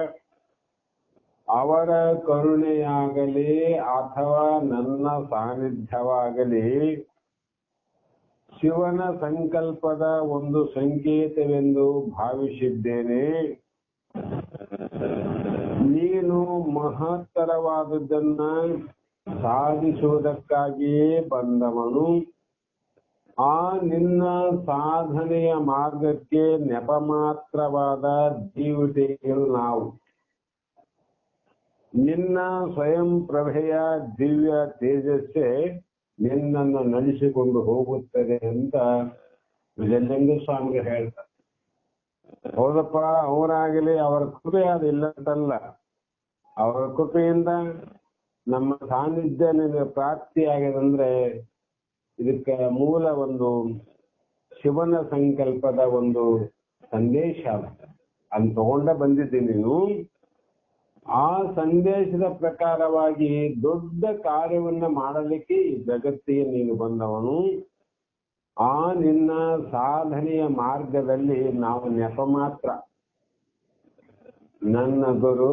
ಅವರ ಕರುಣೆಯಾಗಲಿ ಅಥವಾ ನನ್ನ ಸಾನ್ನಿಧ್ಯವಾಗಲಿ ಶಿವನ ಸಂಕಲ್ಪದ ಒಂದು ಸಂಕೇತವೆಂದು ಭಾವಿಸಿದ್ದೇನೆ. ನೀನು ಮಹತ್ತರವಾದದ್ದನ್ನ ಸಾಧಿಸುವುದಕ್ಕಾಗಿಯೇ ಬಂದವನು. ಆ ನಿನ್ನ ಸಾಧನೆಯ ಮಾರ್ಗಕ್ಕೆ ನೆಪ ಮಾತ್ರವಾದ ಜೀವಿತೆಗಳು ನಾವು. ನಿನ್ನ ಸ್ವಯಂ ಪ್ರಭೆಯ ದಿವ್ಯ ತೇಜಸ್ಸೇ ನಿನ್ನನ್ನು ನಡೆಸಿಕೊಂಡು ಹೋಗುತ್ತದೆ ಅಂತ ಭುಜಲಿಂಗ ಸ್ವಾಮಿಗಳು ಹೇಳ್ತಾರೆ. ಹೌದಪ್ಪ, ಅವರಾಗಲಿ ಅವರ ಕೃಪೆ ಅದಿಲ್ಲ ಅಂತಲ್ಲ, ಅವರ ಕೃಪೆಯಿಂದ ನಮ್ಮ ಸಾನ್ನಿಧ್ಯ ನಿನಗೆ ಪ್ರಾಪ್ತಿಯಾಗದಂದ್ರೆ ಇದಕ್ಕೆ ಮೂಲ ಒಂದು ಶಿವನ ಸಂಕಲ್ಪದ ಒಂದು ಸಂದೇಶ ಅಂತ ತಗೊಂಡ ಬಂದಿದ್ದೀನಿ. ನೀನು ಆ ಸಂದೇಶದ ಪ್ರಕಾರವಾಗಿ ದೊಡ್ಡ ಕಾರ್ಯವನ್ನ ಮಾಡಲಿಕ್ಕೆ ಜಗತ್ತಿಗೆ ನೀನು ಬಂದವನು. ಆ ನಿನ್ನ ಸಾಧನೆಯ ಮಾರ್ಗದಲ್ಲಿ ನಾವು ನೆಪ ಮಾತ್ರ. ನನ್ನ ಗುರು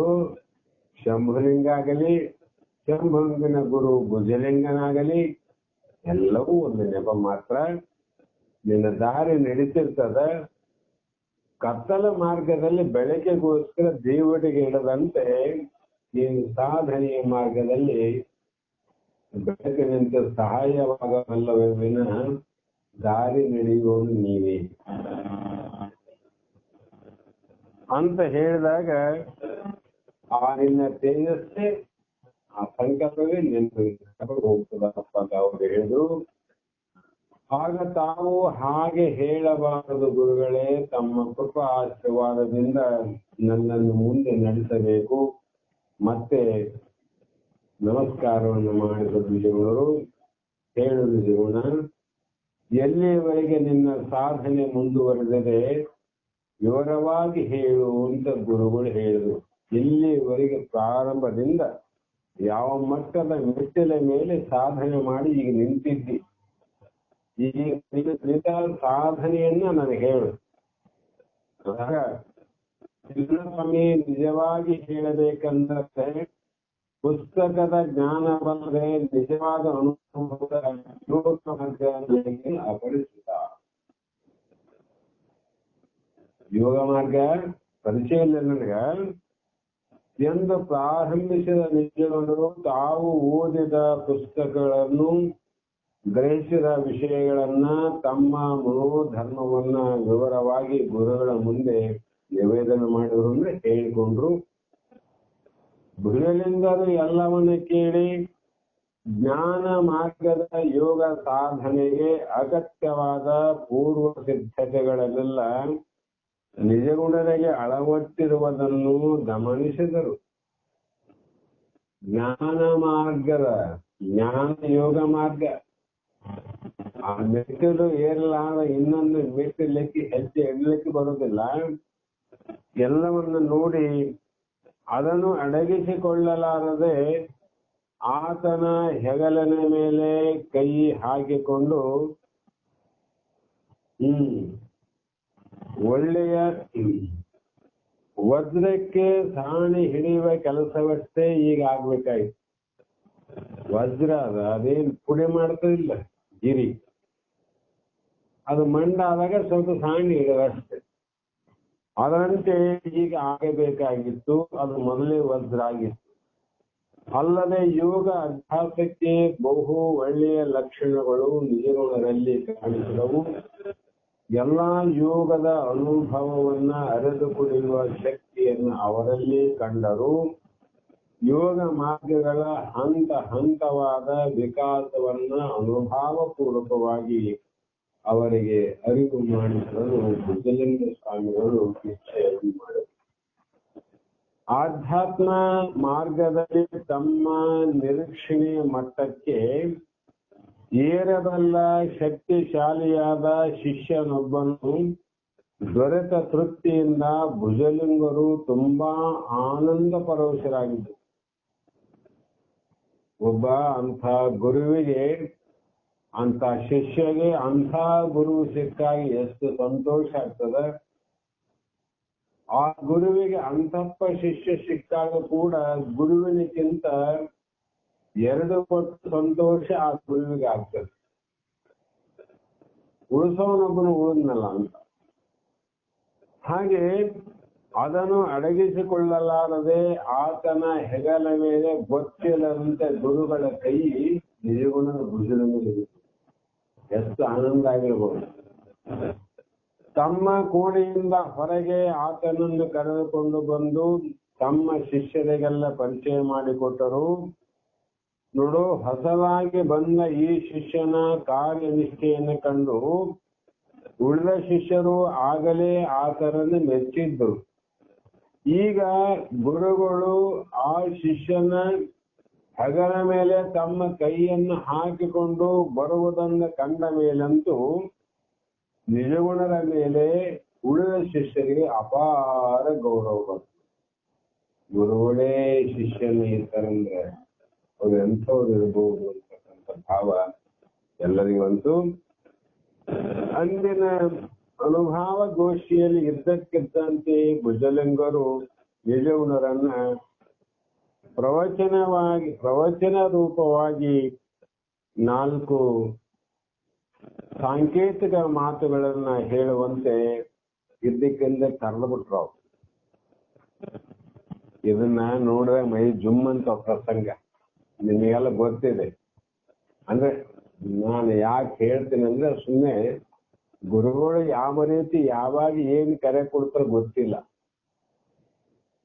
ಶಂಭುಲಿಂಗ ಆಗಲಿ, ಶಂಭುಲಿಂಗನ ಗುರು ಭುಜಲಿಂಗನಾಗಲಿ, ಎಲ್ಲವೂ ಒಂದು ನೆಪ ಮಾತ್ರ. ನಿನ್ನ ದಾರಿ ನಡೀತಿರ್ತದ. ಕತ್ತಲ ಮಾರ್ಗದಲ್ಲಿ ಬೆಳಕಿಗೋಸ್ಕರ ದೇವರಿಗೆ ಇಡದಂತೆ ನೀನು ಸಾಧನೆಯ ಮಾರ್ಗದಲ್ಲಿ ಬೆಳಕಿನಂತೆ ಸಹಾಯವಾಗಬಲ್ಲವೇ ವಿನಃ ದಾರಿ ನಡೆಯುವವನು ನೀವೇ ಅಂತ ಹೇಳಿದಾಗ, ಆ ನಿನ್ನ ತೇಜಸ್ಸೇ ಆ ಸಂಕಲ್ಪವೇ ನಿನ್ನ ಹೋಗ್ತದಪ್ಪ ಅಂತ ಅವರು ಹೇಳಿದ್ರು. ಆಗ ತಾವು ಹಾಗೆ ಹೇಳಬಾರದು ಗುರುಗಳೇ, ತಮ್ಮ ಕೃಪಾ ಆಶೀರ್ವಾದದಿಂದ ನನ್ನನ್ನು ಮುಂದೆ ನಡೆಸಬೇಕು. ಮತ್ತೆ ನಮಸ್ಕಾರವನ್ನು ಮಾಡಿದ ಜೀವನರು ಹೇಳುವುದು, ಜೀವನ ಎಲ್ಲಿಯವರೆಗೆ ನಿನ್ನ ಸಾಧನೆ ಮುಂದುವರೆದರೆ ವಿವರವಾಗಿ ಹೇಳು ಅಂತ ಗುರುಗಳು ಹೇಳಿದರು. ಇಲ್ಲಿವರೆಗೆ ಪ್ರಾರಂಭದಿಂದ ಯಾವ ಮಟ್ಟದ ಮೆಟ್ಟಿಲ ಮೇಲೆ ಸಾಧನೆ ಮಾಡಿ ಈಗ ನಿಂತಿದ್ದಿ, ಈಗ ಕಲಿತ ಸಾಧನೆಯನ್ನ ನನಗೆ ಹೇಳು. ಸ್ವಾಮಿ ನಿಜವಾಗಿ ಹೇಳಬೇಕಂದ್ರೆ ಪುಸ್ತಕದ ಜ್ಞಾನ ಬಂದ್ರೆ ನಿಜವಾದ ಅನುಭವದ ಅಪರಿಚಿತ. ಯೋಗ ಮಾರ್ಗ ಪರಿಚಯ ಇಲ್ಲ ನನಗ ಎಂದು ಪ್ರಾರಂಭಿಸಿದ ನಿಜಗಳು ತಾವು ಓದಿದ ಪುಸ್ತಕಗಳನ್ನು ಗ್ರಹಿಸಿದ ವಿಷಯಗಳನ್ನ ತಮ್ಮ ಮನೋಧರ್ಮವನ್ನ ವಿವರವಾಗಿ ಗುರುಗಳ ಮುಂದೆ ನಿವೇದನೆ ಮಾಡಿದ್ರು ಅಂದ್ರೆ ಹೇಳಿಕೊಂಡ್ರು. ಭುಜಲಿಂಗರು ಎಲ್ಲವನ್ನ ಕೇಳಿ ಜ್ಞಾನ ಮಾರ್ಗದ ಯೋಗ ಸಾಧನೆಗೆ ಅಗತ್ಯವಾದ ಪೂರ್ವ ಸಿದ್ಧತೆಗಳನ್ನೆಲ್ಲ ನಿಜಗುಣರಿಗೆ ಅಳವಟ್ಟಿರುವುದನ್ನು ಗಮನಿಸಿದರು. ಜ್ಞಾನ ಮಾರ್ಗದ ಜ್ಞಾನ ಯೋಗ ಮಾರ್ಗ ಆ ಮೆಟ್ಟಿಲು ಏರಲಾದ ಇನ್ನೊಂದು ಮೆಟ್ಟಿಲಕ್ಕೆ ಹೆಜ್ಜೆ ಇಡಲಿಕ್ಕೆ ಬರುವುದಿಲ್ಲ. ಎಲ್ಲವನ್ನ ನೋಡಿ ಅದನ್ನು ಅಡಗಿಸಿಕೊಳ್ಳಲಾರದೆ ಆತನ ಹೆಗಲಿನ ಮೇಲೆ ಕೈ ಹಾಕಿಕೊಂಡು ಒಳ್ಳೆಯ ವಜ್ರಕ್ಕೆ ಸಾಣಿ ಹಿಡಿಯುವ ಕೆಲಸವಷ್ಟೇ ಈಗ ಆಗ್ಬೇಕಾಯ್ತು. ವಜ್ರ ಅದೇನು ಪುಡಿ ಮಾಡ್ತದಿಲ್ಲ, ಗಿರಿ ಅದು ಮಂಡಾದಾಗ ಸ್ವಲ್ಪ ಸಾಣಿ ಹಿಡಿದಷ್ಟೇ. ಅದರಂತೆ ಈಗ ಆಗಬೇಕಾಗಿತ್ತು. ಅದು ಮೊದಲೇ ವಜ್ರ ಆಗಿತ್ತು. ಅಲ್ಲದೆ ಯೋಗ ಅಭ್ಯಾಸಕ್ಕೆ ಬಹು ಒಳ್ಳೆಯ ಲಕ್ಷಣಗಳು ನಿಜಗುಣರಲ್ಲಿ ಕಾಣಿಸಿದವು. ಎಲ್ಲಾ ಯೋಗದ ಅನುಭವವನ್ನ ಅರೆದು ಕುಡಿಯುವ ಶಕ್ತಿಯನ್ನು ಅವರಲ್ಲಿ ಕಂಡರು. ಯೋಗ ಮಾರ್ಗಗಳ ಹಂತ ಹಂತವಾದ ವಿಕಾಸವನ್ನ ಅನುಭವಪೂರ್ವಕವಾಗಿ ಅವರಿಗೆ ಅರಿವು ಮಾಡಿಸಲು ಭುಜಲಿಂಗ ಸ್ವಾಮಿಗಳು ನಿಶ್ಚಯವನ್ನು ಮಾಡಿದರು. ಆಧ್ಯಾತ್ಮ ಮಾರ್ಗದಲ್ಲಿ ತಮ್ಮ ನಿರೀಕ್ಷಣೆಯ ಮಟ್ಟಕ್ಕೆ ಏರಬಲ್ಲ ಶಕ್ತಿಶಾಲಿಯಾದ ಶಿಷ್ಯನೊಬ್ಬನು ದೊರೆತ ತೃಪ್ತಿಯಿಂದ ಭುಜಲಿಂಗರು ತುಂಬಾ ಆನಂದ ಪರವಶರಾಗಿದ್ದರು. ಒಬ್ಬ ಅಂಥ ಗುರುವಿಗೆ, ಅಂಥ ಶಿಷ್ಯಗೆ ಅಂಥ ಗುರು ಸಿಕ್ಕಾಗಿ ಎಷ್ಟು ಸಂತೋಷ ಆಗ್ತದೆ. ಆ ಗುರುವಿಗೆ ಅಂತಪ್ಪ ಶಿಷ್ಯ ಸಿಕ್ಕಾಗ ಕೂಡ ಗುರುವಿನಕ್ಕಿಂತ 2 ಪಟ್ಟು ಸಂತೋಷ ಆ ಗುರುವಿಗೆ ಆಗ್ತದೆ. ಉಳಿಸೋನೊಬ್ಬನು ಉಳಿದ್ನಲ್ಲ ಅಂತ. ಹಾಗೆ ಅದನ್ನು ಅಡಗಿಸಿಕೊಳ್ಳಲಾರದೆ ಆತನ ಹೆಗಲ ಮೇಲೆ ಗೊತ್ತಿಲ್ಲದಂತೆ ಗುರುಗಳ ಕೈ ನಿಜಗುಣದ ಭುಜದ ಮೇಲೆ ಎಷ್ಟು ಆನಂದ ಆಗಿರ್ಬೋದು. ತಮ್ಮ ಕೋಣೆಯಿಂದ ಹೊರಗೆ ಆತನನ್ನು ಕರೆದುಕೊಂಡು ಬಂದು ತಮ್ಮ ಶಿಷ್ಯರಿಗೆಲ್ಲ ಪರಿಚಯ ಮಾಡಿಕೊಟ್ಟರು. ನೋಡು, ಹೊಸದಾಗಿ ಬಂದ ಈ ಶಿಷ್ಯನ ಕಾರ್ಯನಿಷ್ಠೆಯನ್ನು ಕಂಡು ಉಳಿದ ಶಿಷ್ಯರು ಆಗಲೇ ಆತನನ್ನು ಮೆಚ್ಚಿದ್ರು. ಈಗ ಗುರುಗಳು ಆ ಶಿಷ್ಯನ ಹೆಗಲ ಮೇಲೆ ತಮ್ಮ ಕೈಯನ್ನು ಹಾಕಿಕೊಂಡು ಬರುವುದನ್ನು ಕಂಡ ಮೇಲಂತೂ ನಿಜಗುಣದ ಮೇಲೆ ಉಳಿದ ಶಿಷ್ಯರಿಗೆ ಅಪಾರ ಗೌರವ ಬಂತು. ಗುರುಗಳೇ ಶಿಷ್ಯನ ಇರ್ತಾರಂದ್ರೆ ಅವ್ರು ಎಂಥವ್ರು ಇರ್ಬೋದು ಅಂತಕ್ಕಂಥ ಭಾವ ಎಲ್ಲರಿಗಂತೂ ಅಂದಿನ ಅನುಭವ ಗೋಷ್ಠಿಯಲ್ಲಿ ಇದ್ದಕ್ಕಿದ್ದಂತೆ ಭುಜಲಿಂಗರು ನಿಜಗುಣರನ್ನ ಪ್ರವಚನ ರೂಪವಾಗಿ 4 ಸಾಂಕೇತಿಕ ಮಾತುಗಳನ್ನ ಹೇಳುವಂತೆ ಇದ್ದಕ್ಕಿಂದ ಕರೆದು ಬಿಟ್ರು. ಇದನ್ನ ನೋಡಿದ್ರೆ ಮೈ ಜುಮ್ ಅಂತ ಪ್ರಸಂಗ ನಿಮಗೆಲ್ಲ ಗೊತ್ತಿದೆ. ಅಂದ್ರೆ ನಾನು ಯಾಕೆ ಹೇಳ್ತೀನಿ ಅಂದ್ರೆ, ಸುಮ್ಮನೆ ಗುರುಗಳು ಯಾವ ರೀತಿ ಯಾವಾಗ ಏನ್ ಕರೆ ಕೊಡ್ತಾರ ಗೊತ್ತಿಲ್ಲ.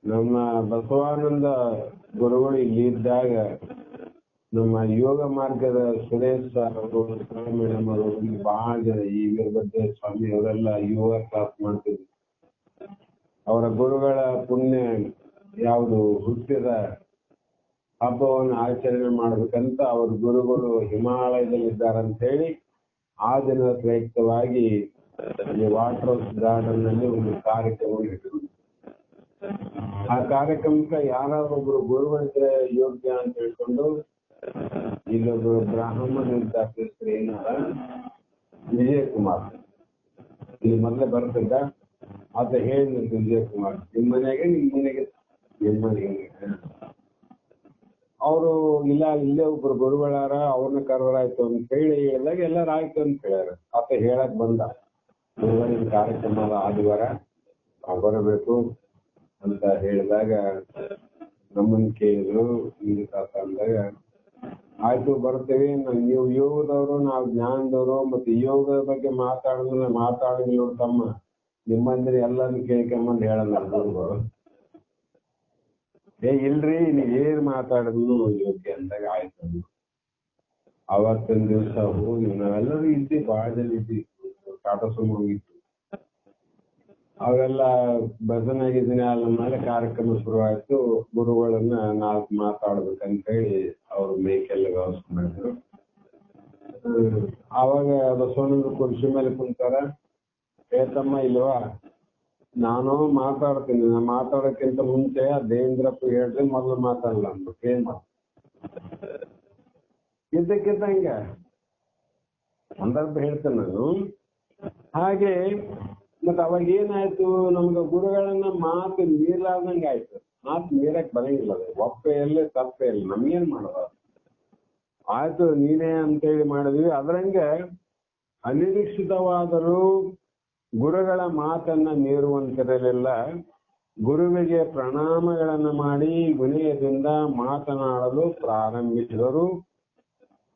ನಮ್ಮ ಬಸವಾನಂದ ಗುರುಗಳು ಇಲ್ಲಿ ಇದ್ದಾಗ ನಮ್ಮ ಯೋಗ ಮಾರ್ಗದ ಸುರೇಶ್ ಸರ್ ಅವರು, ಮೇಡಮ್ ಅವರು, ಬಹಳ ಜನ ಈ ವೀರಭದ್ರ ಸ್ವಾಮಿ ಅವರೆಲ್ಲ ಯೋಗ ಕ್ಲಾಸ್ ಮಾಡ್ತಿದ್ರು. ಅವರ ಗುರುಗಳ ಪುಣ್ಯ ಯಾವುದು ಹುಟ್ಟಿದ ಹಬ್ಬವನ್ನು ಆಚರಣೆ ಮಾಡ್ಬೇಕಂತ ಅವ್ರ ಗುರುಗಳು ಹಿಮಾಲಯದಲ್ಲಿ ಇದ್ದಾರಂತ ಹೇಳಿ ಆ ದಿನದ ಪ್ರಯುಕ್ತವಾಗಿ ಈ ವಾಟರ್ ಹೌಸ್ ಗಾರ್ಡನ್ ನಲ್ಲಿ ಒಂದು ಕಾರ್ಯಕ್ರಮ ಇಟ್ಟರು. ಆ ಕಾರ್ಯಕ್ರಮಕ್ಕೆ ಯಾರಾದ್ರೊಬ್ರು ಗುರುಗಳಿದ್ರೆ ಯೋಗ್ಯ ಅಂತ ಹೇಳ್ಕೊಂಡು ಇಲ್ಲೊಬ್ರು ಬ್ರಾಹ್ಮಣ ಇರ್ತಾರೆ ಏನಾರ ವಿಜಯಕುಮಾರ್ ಇಲ್ಲಿ ಮೊದಲೇ ಬರ್ತಿದ್ದ ಆತ ಹೇಳಿದಂತೆ ವಿಜಯಕುಮಾರ್ ನಿಮ್ಮ ಮನೆಗೆ ಅವರು ಇಲ್ಲ ಇಲ್ಲೇ ಒಬ್ರು ಗುರುಗಳಾರ ಅವ್ರನ್ನ ಕರೆದರಾಯ್ತು ಅಂತ ಹೇಳಿ ಹೇಳಿದಾಗ ಎಲ್ಲಾರು ಆಯ್ತು ಅಂತ ಹೇಳ್ಯಾರ. ಆತ ಹೇಳಕ್ ಬಂದ ಗುರುಗಳಿನ ಕಾರ್ಯಕ್ರಮ ಆದಿವಾರ ಬರಬೇಕು ಅಂತ ಹೇಳಿದಾಗ ನಮ್ಮನ್ ಕೇಳಿದ್ರು ಹಿಂಗೆ ತಾತ ಅಂದಾಗ ಆಯ್ತು ಬರ್ತೇವೆ. ನೀವು ಯೋಗದವರು ನಾವು ಜ್ಞಾನದವರು ಮತ್ತೆ ಯೋಗದ ಬಗ್ಗೆ ಮಾತಾಡಿದ್ರು ತಮ್ಮ ನಿಮ್ಮಂದ್ರೆ ಎಲ್ಲಾನು ಕೇಳ್ಕೊಂಬಂದ್ ಹೇಳಲ್ಲ ಗುರುಗಳು. ಇಲ್ರಿ ನೀವ್ ಏನ್ ಮಾತಾಡಿದ್ರು ಯೋಗ್ಯ ಅಂದಾಗ ಆಯ್ತು. ಅವತ್ತಿನ ದಿವಸ ಹೋಗಿ ನಾವೆಲ್ಲರೂ ಇದ್ವಿ, ಬಹಳ ಜನ ಇದ್ವಿ, ಟಾಟಾ ಸುಮ್ ಹೋಗಿತ್ತು. ಅವೆಲ್ಲ ಭಜನೆ ಗಿಜನೆ ಆದ ಮೇಲೆ ಕಾರ್ಯಕ್ರಮ ಶುರುವಾಯ್ತು. ಗುರುಗಳನ್ನ ನಾಲ್ಕು ಮಾತಾಡ್ಬೇಕಂತ ಹೇಳಿ ಅವ್ರು ಮೇಕೆಲ್ಲ ವ್ಯವಸ್ಥೆ ಮಾಡಿದ್ರು. ಅವಾಗ ಬಸವಣ್ಣನ ಕುರ್ಚಿ ಮೇಲೆ ಕುಂತಾರ. ತಮ್ಮ ಇಲ್ವಾ ನಾನು ಮಾತಾಡ್ತೀನಿ, ನಾ ಮಾತಾಡೋಕ್ಕಿಂತ ಮುಂಚೆ ದೇವೇಂದ್ರಪ್ಪ ಹೇಳ್ರಿ ಮೊದಲು ಮಾತಾಡಲ್ಲ ಅಂದ್ಬಿಟ್ಟು ಏನ್ ಇದ್ದಕ್ಕಿದ್ದಂಗ ಸಂದರ್ಭ ಹೇಳ್ತೇನೆ ನಾನು. ಹಾಗೆ ಮತ್ ಅವಾಗ ಏನಾಯ್ತು, ನಮ್ಗ ಗುರುಗಳನ್ನ ಮಾತು ಮೀರ್ಲಾರ್ದಂಗ ಆಯ್ತು. ಮಾತು ಮೀರಕ್ ಬರಂಗಿಲ್ಲ, ಒಪ್ಪೆ ಎಲ್ಲ ತಪ್ಪೆ ಇಲ್ಲ, ನಮ್ಗೇನ್ ಮಾಡೋದು ಆಯ್ತು ನೀನೇ ಅಂತೇಳಿ ಮಾಡಿದ್ವಿ. ಅದ್ರಂಗ ಅನಿರೀಕ್ಷಿತವಾದರೂ ಗುರುಗಳ ಮಾತನ್ನ ಮೀರುವಂತಿರಲಿಲ್ಲ. ಗುರುವಿಗೆ ಪ್ರಣಾಮಗಳನ್ನು ಮಾಡಿ ವಿನಯದಿಂದ ಮಾತನಾಡಲು ಪ್ರಾರಂಭಿಸಿದರು.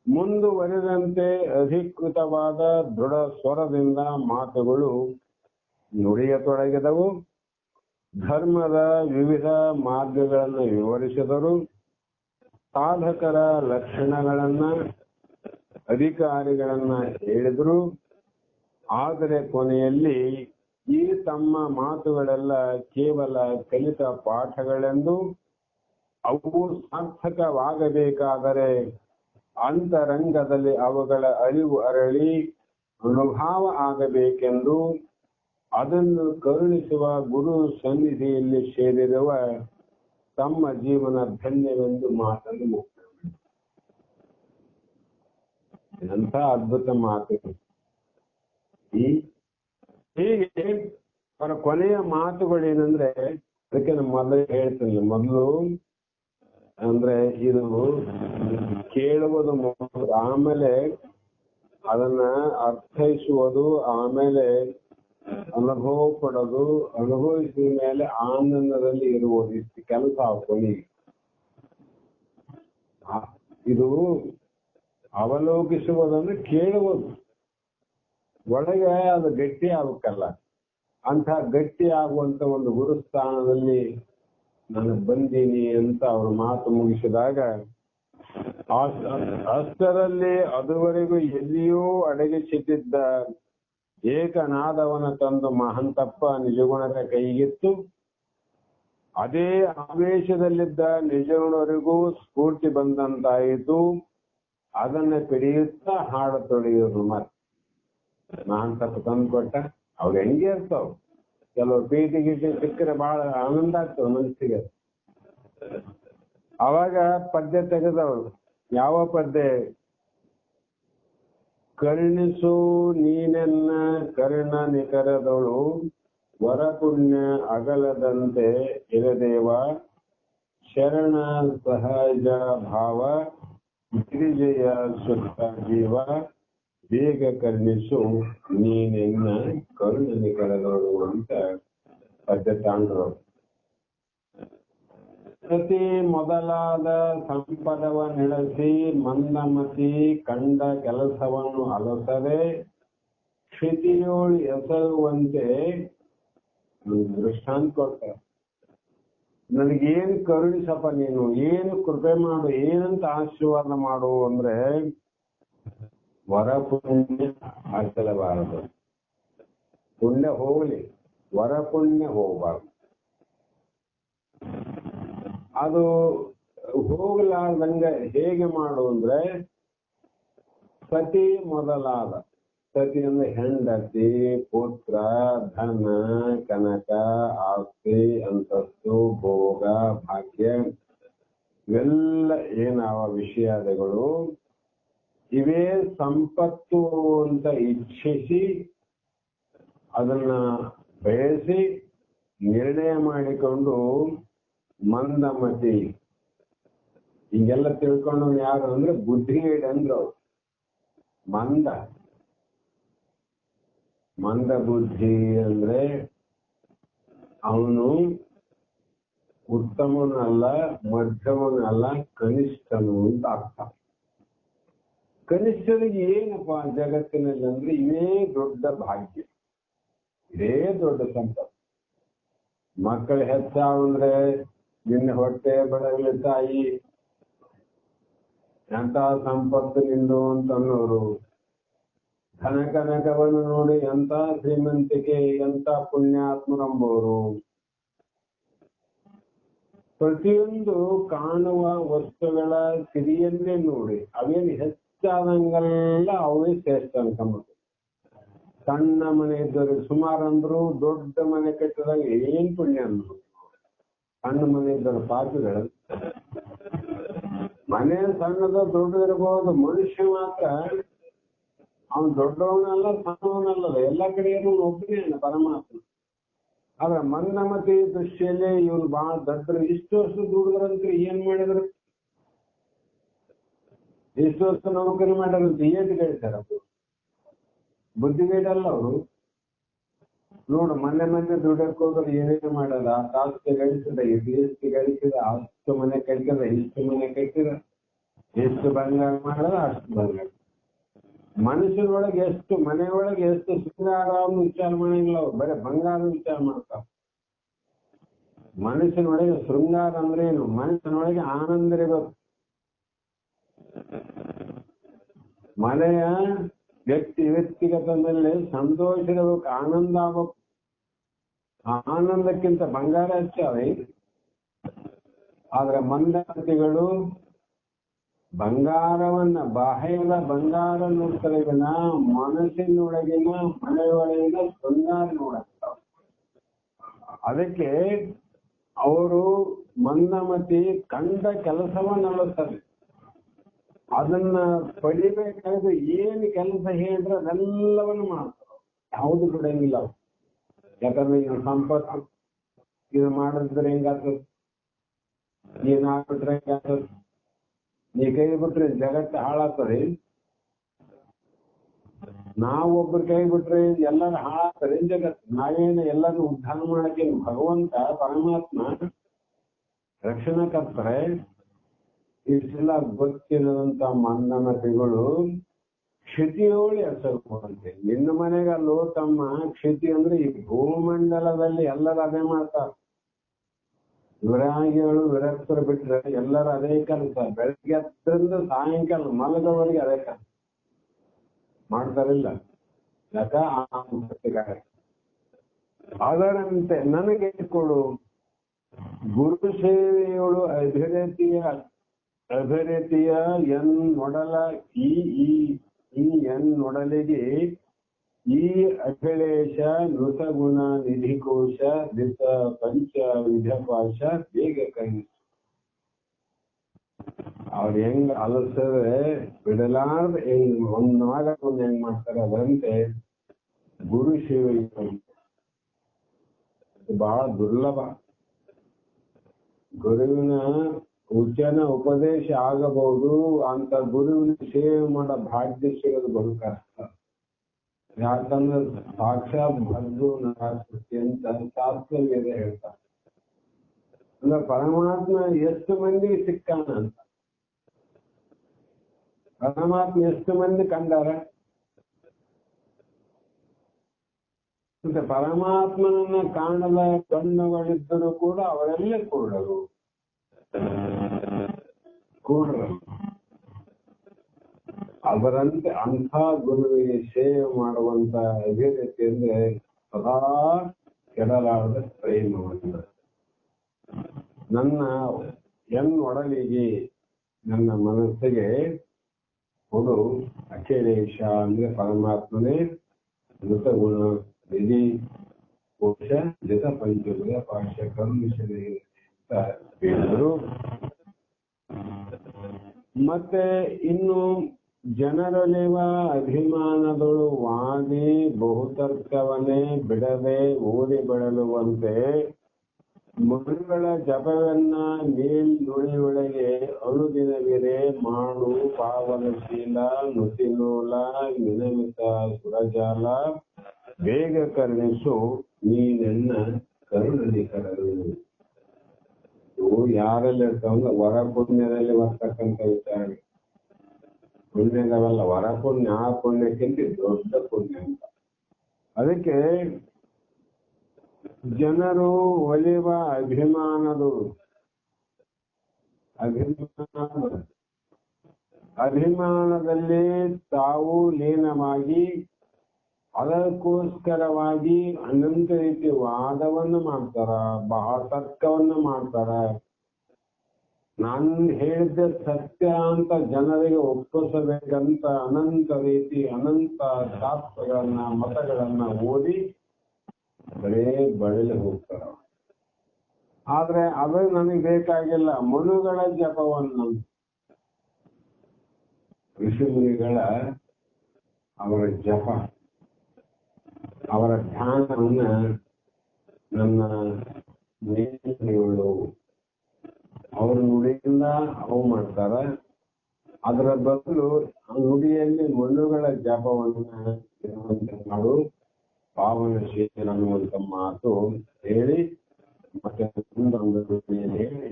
ಮುಂದುವರೆದಂತೆ ಅಧಿಕೃತವಾದ ದೃಢ ಸ್ವರದಿಂದ ಮಾತುಗಳು ನುಡಿಯತೊಡಗಿದವು. ಧರ್ಮದ ವಿವಿಧ ಮಾರ್ಗಗಳನ್ನು ವಿವರಿಸಿದರು. ಸಾಧಕರ ಲಕ್ಷಣಗಳನ್ನ ಅಧಿಕಾರಿಗಳನ್ನ ಹೇಳಿದರು. ಆದರೆ ಕೊನೆಯಲ್ಲಿ ಈ ತಮ್ಮ ಮಾತುಗಳೆಲ್ಲ ಕೇವಲ ಕಲಿತ ಪಾಠಗಳೆಂದು, ಅವು ಸಾರ್ಥಕವಾಗಬೇಕಾದರೆ ಅಂತರಂಗದಲ್ಲಿ ಅವುಗಳ ಅರಿವು ಅರಳಿ ಅನುಭವ ಆಗಬೇಕೆಂದು ಅದನ್ನು ಕರುಣಿಸುವ ಗುರು ಸನ್ನಿಧಿಯಲ್ಲಿ ಸೇರಿರುವ ತಮ್ಮ ಜೀವನ ಧನ್ಯವೆಂದು ಮಾತನ್ನು ಮುಗಿಸಿದರು. ಎಂಥ ಅದ್ಭುತ ಮಾತು! ಹೀಗೆ ಅವರ ಕೊನೆಯ ಮಾತುಗಳೇನಂದ್ರೆ, ಅದಕ್ಕೆ ನಾನು ಮೊದಲು ಹೇಳ್ತೀನಿ, ಮೊದಲು ಅಂದ್ರೆ ಇದು ಕೇಳುವುದು ಮೊದಲು, ಆಮೇಲೆ ಅದನ್ನ ಅರ್ಥೈಸುವುದು, ಆಮೇಲೆ ಅನುಭವ ಪಡೋದು, ಅನುಭವಿಸಿದ ಮೇಲೆ ಆನಂದದಲ್ಲಿ ಇರುವುದು. ಇಷ್ಟು ಕೆಲಸ ಕೊನೆಗೆ ಇದು ಅವಲೋಕಿಸುವುದನ್ನು ಕೇಳುವುದು, ಒಳಗೆ ಅದು ಗಟ್ಟಿ ಆಗಬೇಕಲ್ಲ. ಅಂತ ಗಟ್ಟಿ ಆಗುವಂತ ಒಂದು ಗುರುಸ್ಥಾನದಲ್ಲಿ ನಾನು ಬಂದೀನಿ ಅಂತ ಅವ್ರ ಮಾತು ಮುಗಿಸಿದಾಗ, ಅಷ್ಟರಲ್ಲಿ ಅದುವರೆಗೂ ಎಲ್ಲಿಯೂ ಅಡಗಿಸಿಟ್ಟಿದ್ದ ಏಕನಾದವನ ತಂದು ಮಹಂತಪ್ಪ ನಿಜಗುಣದ ಕೈಗಿತ್ತು. ಅದೇ ಆವೇಶದಲ್ಲಿದ್ದ ನಿಜಗುಣರಿಗೂ ಸ್ಫೂರ್ತಿ ಬಂದಂತಾಯಿತು. ಅದನ್ನ ಪಿಡಿಯುತ್ತಾ ಹಾಡತೊಡೆಯೋದು. ಮತ್ತೆ ಮಹಂತಪ್ಪ ತಂದು ಕೊಟ್ಟ, ಅವ್ರು ಹೆಂಗೆ ಇರ್ತಾವ, ಕೆಲವು ಪೀಟಿ ಗೀಟಿ ಸಿಕ್ಕರೆ ಬಹಳ ಆನಂದ ಆಗ್ತವ ಮನಸ್ಸಿಗೆ. ಅವಾಗ ಪದ್ಯ ತೆಗೆದವಳು. ಯಾವ ಪದ್ಯ? ಕರುಣಿಸು ನೀನೆನ್ನ ಕರ್ಣ ನಿಕರದವಳು, ವರಪುಣ್ಯ ಅಗಲದಂತೆ ಇರದೇವ, ಶರಣ ಸಹಜ ಭಾವ ಗಿರಿಜಯ ಸುಖ ಜೀವ, ಬೇಗ ಕರುಣಿಸು ನೀನೆನ್ನ ಕರುಣ ನಿಕರದವಳು ಅಂತ ಪದ್ಯ ತಾಂಡ್ರು. ಸತಿ ಮೊದಲಾದ ಸಂಪದವ ನೆಲೆಸಿ ಮಂದಮತಿ ಕಂಡ ಕೆಲಸವನ್ನು ಅಲಸದೆ ಕ್ಷಿತಿಯೋಳು ಎಸಗುವಂತೆ ದೃಷ್ಟಾಂತ ಕೊಡ್ತಾರೆ. ನನಗೇನು ಕರುಣಿಸಪ್ಪ ನೀನು, ಏನು ಕೃಪೆ ಮಾಡು, ಏನಂತ ಆಶೀರ್ವಾದ ಮಾಡು ಅಂದ್ರೆ, ವರ ಪುಣ್ಯ ಹಾಕಲಬಾರದು, ಪುಣ್ಯ ಹೋಗ್ಲಿ, ವರ ಪುಣ್ಯ ಹೋಗಬಾರ್ದು. ಅದು ಹೋಗ್ಲಾರ್ದಂಗ ಹೇಗೆ ಮಾಡು ಅಂದ್ರೆ, ಸತಿ ಮೊದಲಾದ, ಸತಿ ಅಂದ್ರೆ ಹೆಂಡತಿ, ಪುತ್ರ, ಧನ, ಕನಕ, ಆಸ್ತಿ, ಅಂತಸ್ತು, ಭೋಗ, ಭಾಗ್ಯ, ಇವೆಲ್ಲ ಏನಾವ ವಿಷಯಾದಿಗಳು ಇವೇ ಸಂಪತ್ತು ಅಂತ ಇಚ್ಛಿಸಿ ಅದನ್ನ ಬಯಸಿ ನಿರ್ಣಯ ಮಾಡಿಕೊಂಡು ಮಂದಮತಿ ಹಿಂಗೆಲ್ಲ ತಿಳ್ಕೊಂಡು ಯಾರು ಅಂದ್ರೆ ಬುದ್ಧಿಗೇಡ್ ಅಂದ್ರು ಅವ್ರು. ಮಂದ ಬುದ್ಧಿ ಅಂದ್ರೆ ಅವನು ಉತ್ತಮನಲ್ಲ, ಮಧ್ಯಮನಲ್ಲ, ಕನಿಷ್ಠನು ಅಂತ ಅರ್ಥ. ಕನಿಷ್ಠನಿಗೆ ಏನಪ್ಪಾ ಜಗತ್ತಿನಲ್ಲಿ ಅಂದ್ರೆ ಇವೇ ದೊಡ್ಡ ಭಾಗ್ಯ, ಇದೇ ದೊಡ್ಡ ಸಂಪತ್ತು. ಮಕ್ಕಳು ಹೆಚ್ಚಾವಂದ್ರೆ ನಿನ್ನ ಹೊಟ್ಟೆ ಬಡಗಲಿ ತಾಯಿ ಎಂತ ಸಂಪತ್ತು ನಿಂದು ಅಂತ ಅನ್ನೋರು. ಕನಕನಕವನ್ನು ನೋಡಿ ಎಂತ ಶ್ರೀಮಂತಿಕೆ, ಎಂತ ಪುಣ್ಯಾತ್ಮರಂಬೋರು. ಪ್ರತಿಯೊಂದು ಕಾಣುವ ವಸ್ತುಗಳ ಸಿರಿಯನ್ನೇ ನೋಡಿ ಅವೇನು ಹೆಚ್ಚಾದಂಗೆಲ್ಲ ಅವೇ ಶ್ರೇಷ್ಠ ಅನ್ಕೊಂಬೋದು. ಸಣ್ಣ ಮನೆ ಇದ್ದರು ಸುಮಾರು ಅಂದ್ರು, ದೊಡ್ಡ ಮನೆ ಕಟ್ಟಿದಾಗ ಏನ್ ಪುಣ್ಯ ಅಂದ್ರು. ಸಣ್ಣ ಮನೆ ಇದ್ದರು ಪಾಪಿಗಳು. ಮನೆ ಸಣ್ಣದ ದೊಡ್ಡದಿರಬಹುದು, ಮನುಷ್ಯ ಮಾತ್ರ ಅವನು ದೊಡ್ಡವನಲ್ಲ ಸಣ್ಣವನಲ್ಲ, ಎಲ್ಲ ಕಡೆ ಒಬ್ಬನೇ ಪರಮಾತ್ಮ. ಆದ್ರೆ ಮಂದಮತಿ ದೃಷ್ಟಿಯಲ್ಲಿ ಇವನು ಬಹಳ ದೊಡ್ಡರು. ಇಷ್ಟು ವರ್ಷ ದುಡಿದ್ರಂತ ಏನ್ ಮಾಡಿದ್ರು, ಇಷ್ಟು ವರ್ಷ ನೌಕರಿ ಮಾಡ್ಯಾರಂತ ಏಟ್ ಗಳಿಸ್ಯಾರ. ಬುದ್ಧಿಗೇಡಲ್ಲ ಅವರು. ನೋಡು ಮೊನ್ನೆ ದುಡ್ಡಕ್ಕೆ ಹೋದ್ರೆ ಏನೇನು ಮಾಡಲ್ಲ. ಆಸ್ತಿ ಗಳಿಸಿದ, ಎಷ್ಟು ಗಳಿಸಿದ, ಅಷ್ಟು ಮನೆ ಕಟ್ಟಿದ, ಇಷ್ಟು ಮನೆ ಕಟ್ಟಿದ, ಎಷ್ಟು ಬಂಗಾರ ಮಾಡದ ಅಷ್ಟು ಬಂಗಾರ. ಮನುಷ್ಯನೊಳಗೆ ಎಷ್ಟು ಮನೆಯೊಳಗೆ ಎಷ್ಟು ಶೃಂಗಾರವನ್ನು ವಿಚಾರ ಮಾಡಂಗಿಲ್ಲ ಅವ್ರು, ಬರೀ ಬಂಗಾರ ವಿಚಾರ ಮಾಡ್ತಾವ. ಮನುಷ್ಯನೊಳಗೆ ಶೃಂಗಾರ ಅಂದ್ರೆ ಏನು? ಮನುಷ್ಯನೊಳಗೆ ಆನಂದ ಇರಬೇಕು. ಮನೆಯ ವ್ಯಕ್ತಿಗತದಲ್ಲಿ ಸಂತೋಷ ಇರಬೇಕು, ಆನಂದ ಆಗ್ಬೇಕು. ಆನಂದಕ್ಕಿಂತ ಬಂಗಾರ ಹೆಚ್ಚಾವೆ. ಆದ್ರೆ ಮಂದಮತಿಗಳು ಬಂಗಾರವನ್ನ, ಬಾಹ್ಯದ ಬಂಗಾರ ನೋಡ್ತಾರೆ, ಮನಸ್ಸಿನೊಳಗಿನ ಮನೆಯೊಳಗಿನ ಶೃಂಗಾರ ನೋಡ್ತಾವ. ಅದಕ್ಕೆ ಅವರು ಮಂದಮತಿ ಕಂಡ ಕೆಲಸವನ್ನುತ್ತಾರೆ. ಅದನ್ನ ಪಡಿಬೇಕಾದ್ರೆ ಏನ್ ಕೆಲಸ ಹೇಳಿದ್ರೆ ಅದೆಲ್ಲವನ್ನು ಮಾಡ್ತಾರೆ, ಯಾವುದು ಬಿಡಂಗಿಲ್ಲ ಅವ್ರು. ಯಾಕಂದ್ರೆ ಇದು ಸಂಪತ್ತು, ಇದು ಮಾಡಿದ್ರೆ ಹೆಂಗಾಗ್ತದೆ, ನೀನ್ ಹಾಕ್ಬಿಟ್ರೆ ಹೆಂಗಾಗ್ತದೆ, ನೀ ಕೈ ಬಿಟ್ರೆ ಜಗತ್ತು ಹಾಳಾಗ್ತದೆ. ನಾವೊಬ್ರು ಕೈ ಬಿಟ್ರೆ ಎಲ್ಲರೂ ಹಾಳಾಗ್ತಾರೆ ಜಗತ್ತು. ನಾವೇನು ಎಲ್ಲರೂ ಉದ್ಧಾರ ಮಾಡಕ್ಕೆ ಭಗವಂತ ಪರಮಾತ್ಮ ರಕ್ಷಣೆ ಕರ್ತಾರೆ. ಇಷ್ಟೆಲ್ಲ ಗೊತ್ತಿರುವಂತ ಮಂದಮತಿಗಳು ಕ್ಷಿತಿಯೋಳಿ ಹೆಸರುವಂತೆ. ನಿನ್ನ ಮನೆಗಲ್ಲೋ ತಮ್ಮ ಕ್ಷಿತಿ ಅಂದ್ರೆ ಈ ಭೂಮಂಡಲದಲ್ಲಿ ಎಲ್ಲರೂ ಅದೇ ಮಾಡ್ತಾರೆ. ವಿರಾಗಿಗಳು ವಿರಕ್ತರು ಬಿಟ್ರೆ ಎಲ್ಲರೂ ಅದೇ ಕೆಲಸ. ಬೆಳಗ್ಗೆ ಹತ್ತರಿಂದ ಸಾಯಂಕಾಲ ಮಲಗವರೆಗೆ ಅದೇ ಕೆಲಸ ಮಾಡ್ತಾರಿಲ್ಲ. ಯಾಕ ಅದರಂತೆ ನನಗೆ ಕೊಡು ಗುರು ಸೇವೆಯೋಳು ಅಭಿರತಿಯ ಎನ್ನೊಡಲ ಈ ಎನ್ನೊಡಲಿಗೆ ಈ ಅಖಿಲೇಶ ನೃತಗುಣ ನಿಧಿಕೋಶ ದಿಸ ಪಂಚ ವಿಧಪಾಶ ಬೇಗ ಕೈ. ಅವ್ರು ಹೆಂಗ್ ಅಲಸರೆ ಬಿಡಲಾರ್ದ ಹೆಂಗ್ ಒಂದಾಗ ಹೆಂಗ್ ಮಾಡ್ತಾರೆ, ಅದರಂತೆ ಗುರು ಸೇವೆ ಬಹಳ ದುರ್ಲಭ. ಗುರುವಿನ ಉಚ್ಚನ ಉಪದೇಶ ಆಗಬಹುದು, ಅಂತ ಗುರುವಿನ ಸೇವೆ ಮಾಡೋ ಭಾಗ್ಯ ಸಿಗೋದು ಬಹು ಕಷ್ಟ. ಯಾಕಂದ್ರೆ ಸಾಕ್ಷಾತ್ ಭದ್ದು ನರಾಕೃತಿ ಅಂತ ಶಾಸ್ತ್ರವೇದ ಹೇಳ್ತಾರೆ. ಅಂದ್ರೆ ಪರಮಾತ್ಮ ಎಷ್ಟು ಮಂದಿಗೆ ಸಿಕ್ಕಾನ ಅಂತ. ಪರಮಾತ್ಮ ಎಷ್ಟು ಮಂದಿ ಕಂಡಾರ? ಮತ್ತೆ ಪರಮಾತ್ಮನನ್ನ ಕಾಣದ ಕಣ್ಣುಗಳಿದ್ದರೂ ಕೂಡ ಅವರೆಲ್ಲ ಕೂಡರು. ಅವರಂತೆ ಅಂಥ ಗುರುವಿಗೆ ಸೇವೆ ಮಾಡುವಂತ ಅಭಿವೃದ್ಧಿ ಅಂದ್ರೆ ಸದಾ ಕೆಡಲಾರದ ಪ್ರೇಮವನ್ನ. ನನ್ನ ಎನ್ನೊಡಲಿಗೆ, ನನ್ನ ಮನಸ್ಸಿಗೆ ಕೊಡು ಅಖಿಲೇಶ ಅಂದ್ರೆ ಪರಮಾತ್ಮನೇ ಮೃತಗುಣ ನಿಧಿ ಕೋಶ ಜತ ಪಂಚಗುಣ ಪಾಶ ಕರುಣಿಸಲಿ ಅಂತ ಹೇಳಿದ್ರು. ಮತ್ತೆ ಇನ್ನು ಜನರೊಲಿವ ಅಭಿಮಾನದಳು ವಾದಿ ಬಹುತರ್ಕವನ್ನೇ ಬಿಡದೆ ಓದಿ ಬಳಲುವಂತೆ ಮರುಗಳ ಜಪವನ್ನ ಮೇಲ್ನುಡಿಯೊಳಗೆ ಅನುದಿನವಿರೆ ಮಾಡು ಪಾವನಶೀಲ ನುತಿನೂಲ ನಿನಮಿತ ಸುರಜಾಲ ಬೇಗ ಕರುಣಿಸು ನೀನೆನ್ನ ಕರುಣದಿ ಕರಳು. ಇವು ಯಾರೆಲ್ಲ ಇರ್ತಾವಂದ್ರೆ ವರ ಪುಣ್ಯದಲ್ಲಿ ಬರ್ತಕ್ಕಂಥ ವಿಚಾರ. ಪುಣ್ಯದವಲ್ಲ, ವರ ಪುಣ್ಯ ಆ ಪುಣ್ಯಕ್ಕಿಂತ ದೊಡ್ಡ ಪುಣ್ಯ ಅಂತ. ಅದಕ್ಕೆ ಜನರು ಒಲಿವ ಅಭಿಮಾನದಲ್ಲಿ ತಾವು ಲೀನವಾಗಿ ಅದಕ್ಕೋಸ್ಕರವಾಗಿ ಅನಂತ ರೀತಿ ವಾದವನ್ನ ಮಾಡ್ತಾರ, ಬಹಳ ತರ್ಕವನ್ನ ಮಾಡ್ತಾರ. ನಾನು ಹೇಳಿದ್ದ ಸತ್ಯ ಅಂತ ಜನರಿಗೆ ಒಪ್ಪಿಸಬೇಕಂತ ಅನಂತ ರೀತಿ ಅನಂತ ಶಾಸ್ತ್ರಗಳನ್ನ ಮತಗಳನ್ನ ಓದಿ ಬರೇ ಬಳಲಿ ಹೋಗ್ತಾರ. ಆದ್ರೆ ಅದು ನನಗೆ ಬೇಕಾಗಿಲ್ಲ. ಮನುಗಳ ಜಪವನ್ನು ಋಷಿ ಮುನಿಗಳ ಅವರ ಜಪ ಅವರ ಧ್ಯಾನವನ್ನ ನನ್ನ ನೇಮಿಗಳು ಅವ್ರ ನುಡಿಯಿಂದ ಅವು ಮಾಡ್ತಾರ. ಅದರ ಬದಲು ನುಡಿಯಲ್ಲಿ ಮನುಗಳ ಜಪವನ್ನ ಮಾಡು ಪಾವನಶೀಲ ಅನ್ನುವಂತ ಮಾತು ಹೇಳಿ ಮತ್ತೆ ಹೇಳಿ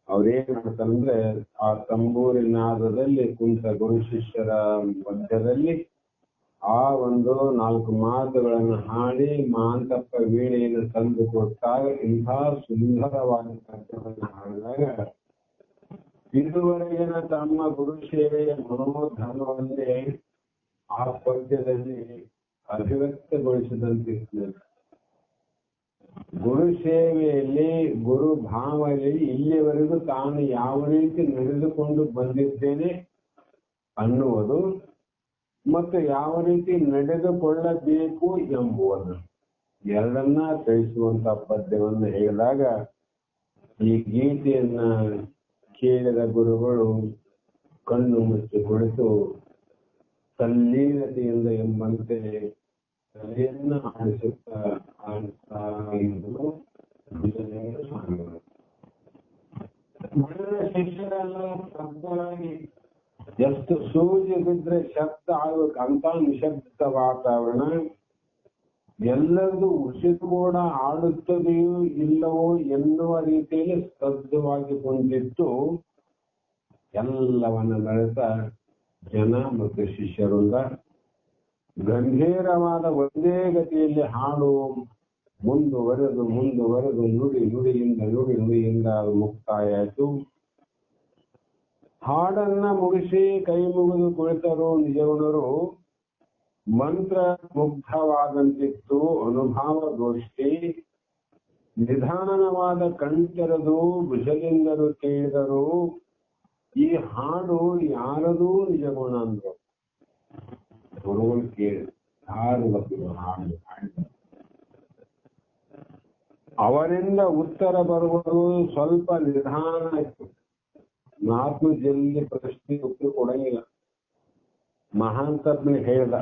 ಅವ್ರೇನ್ ಮಾಡ್ತಾರಂದ್ರೆ ಆ ತಂಬೂರಿನಾದದಲ್ಲಿ ಕುಂತ ಗುರು ಶಿಷ್ಯರ ಮಧ್ಯದಲ್ಲಿ ಆ ಒಂದು 4 ಮಾತುಗಳನ್ನು ಹಾಡಿ ಮಾಂತಪ್ಪ ವೀಣೆಯನ್ನು ತಂದು ಕೊಟ್ಟಾಗ ಇಂಥ ಸುಂದರವಾದ ಪದ್ಯವನ್ನು ಹಾಡಿದಾಗ ಇದುವರೆಗಿನ ತಮ್ಮ ಗುರು ಸೇವೆಯ ಮನೋಧರ್ಮವನ್ನೇ ಆ ಪದ್ಯದಲ್ಲಿ ಅಭಿವ್ಯಕ್ತಗೊಳಿಸಿದಂತಿರ್ತದೆ. ಗುರು ಸೇವೆಯಲ್ಲಿ ಗುರು ಭಾವನೆಯಲ್ಲಿ ಇಲ್ಲಿಯವರೆಗೂ ತಾನು ಯಾವ ರೀತಿ ನಡೆದುಕೊಂಡು ಬಂದಿದ್ದೇನೆ ಅನ್ನುವುದು ಮತ್ತು ಯಾವ ರೀತಿ ನಡೆದುಕೊಳ್ಳಬೇಕು ಎಂಬುವುದು ಎರಡನ್ನ ತಿಳಿಸುವಂತ ಪದ್ಯವನ್ನು ಹೇಳಿದಾಗ ಈ ಗೀತೆಯನ್ನ ಕೇಳಿದ ಗುರುಗಳು ಕಣ್ಣು ಮುಚ್ಚಿ ಕುಳಿತು ತಲ್ಲೀನತೆಯಿಂದ ಎಂಬಂತೆ ತಲೆಯನ್ನ ಆಡಿಸುತ್ತಾ ಇದ್ದರು ಸ್ವಾಮಿಗಳು. ಶಿಷ್ಯರೆಲ್ಲ ಶಬ್ದವಾಗಿ ಎಷ್ಟು ಸೂಜಿ ಬಿದ್ರೆ ಶಬ್ದ ಆಗಬೇಕಂತ ನಿಶಬ್ದ ವಾತಾವರಣ. ಎಲ್ಲರದು ಉಸಿರು ಕೂಡ ಆಡುತ್ತದೆಯೋ ಇಲ್ಲವೋ ಎನ್ನುವ ರೀತಿಯಲ್ಲಿ ಸ್ತಬ್ಧವಾಗಿ ಕುಂತಿತ್ತು. ಎಲ್ಲವನ್ನ ನಡೆಸ ಜನ ಮತ್ತು ಶಿಷ್ಯರಿಂದ ಗಂಭೀರವಾದ ಒಂದೇ ಗತಿಯಲ್ಲಿ ಹಾಡು ಮುಂದುವರೆದು ನುಡಿಯಿಂದ ಅದು ಮುಕ್ತಾಯ ಆಯಿತು. ಹಾಡನ್ನ ಮುಗಿಸಿ ಕೈ ಮುಗಿದು ಕುಳಿತರು ನಿಜಗುಣರು. ಮಂತ್ರ ಮುಗ್ಧವಾದಂತಿತ್ತು ಅನುಭಾವ ಗೋಷ್ಠಿ. ನಿಧಾನವಾದ ಕಣ್ತೆರೆದು ಭುಜಲಿಂಗರು ಕೇಳಿದರು, ಈ ಹಾಡು ಯಾರದೂ ನಿಜಗುಣ ಅಂದ್ರು. ಗುರುಗಳು ಕೇಳಿ ಯಾರು ಹಾಡು ಅವರಿಂದ ಉತ್ತರ ಬರುವುದು ಸ್ವಲ್ಪ ನಿಧಾನ ಇತ್ತು. 4 ಜಲ್ದಿ ಪ್ರಶ್ನೆ ಉತ್ತರ ಕೊಡಂಗಿಲ್ಲ. ಮಹಾಂತಪ್ಪ ಹೇಳ್ದ,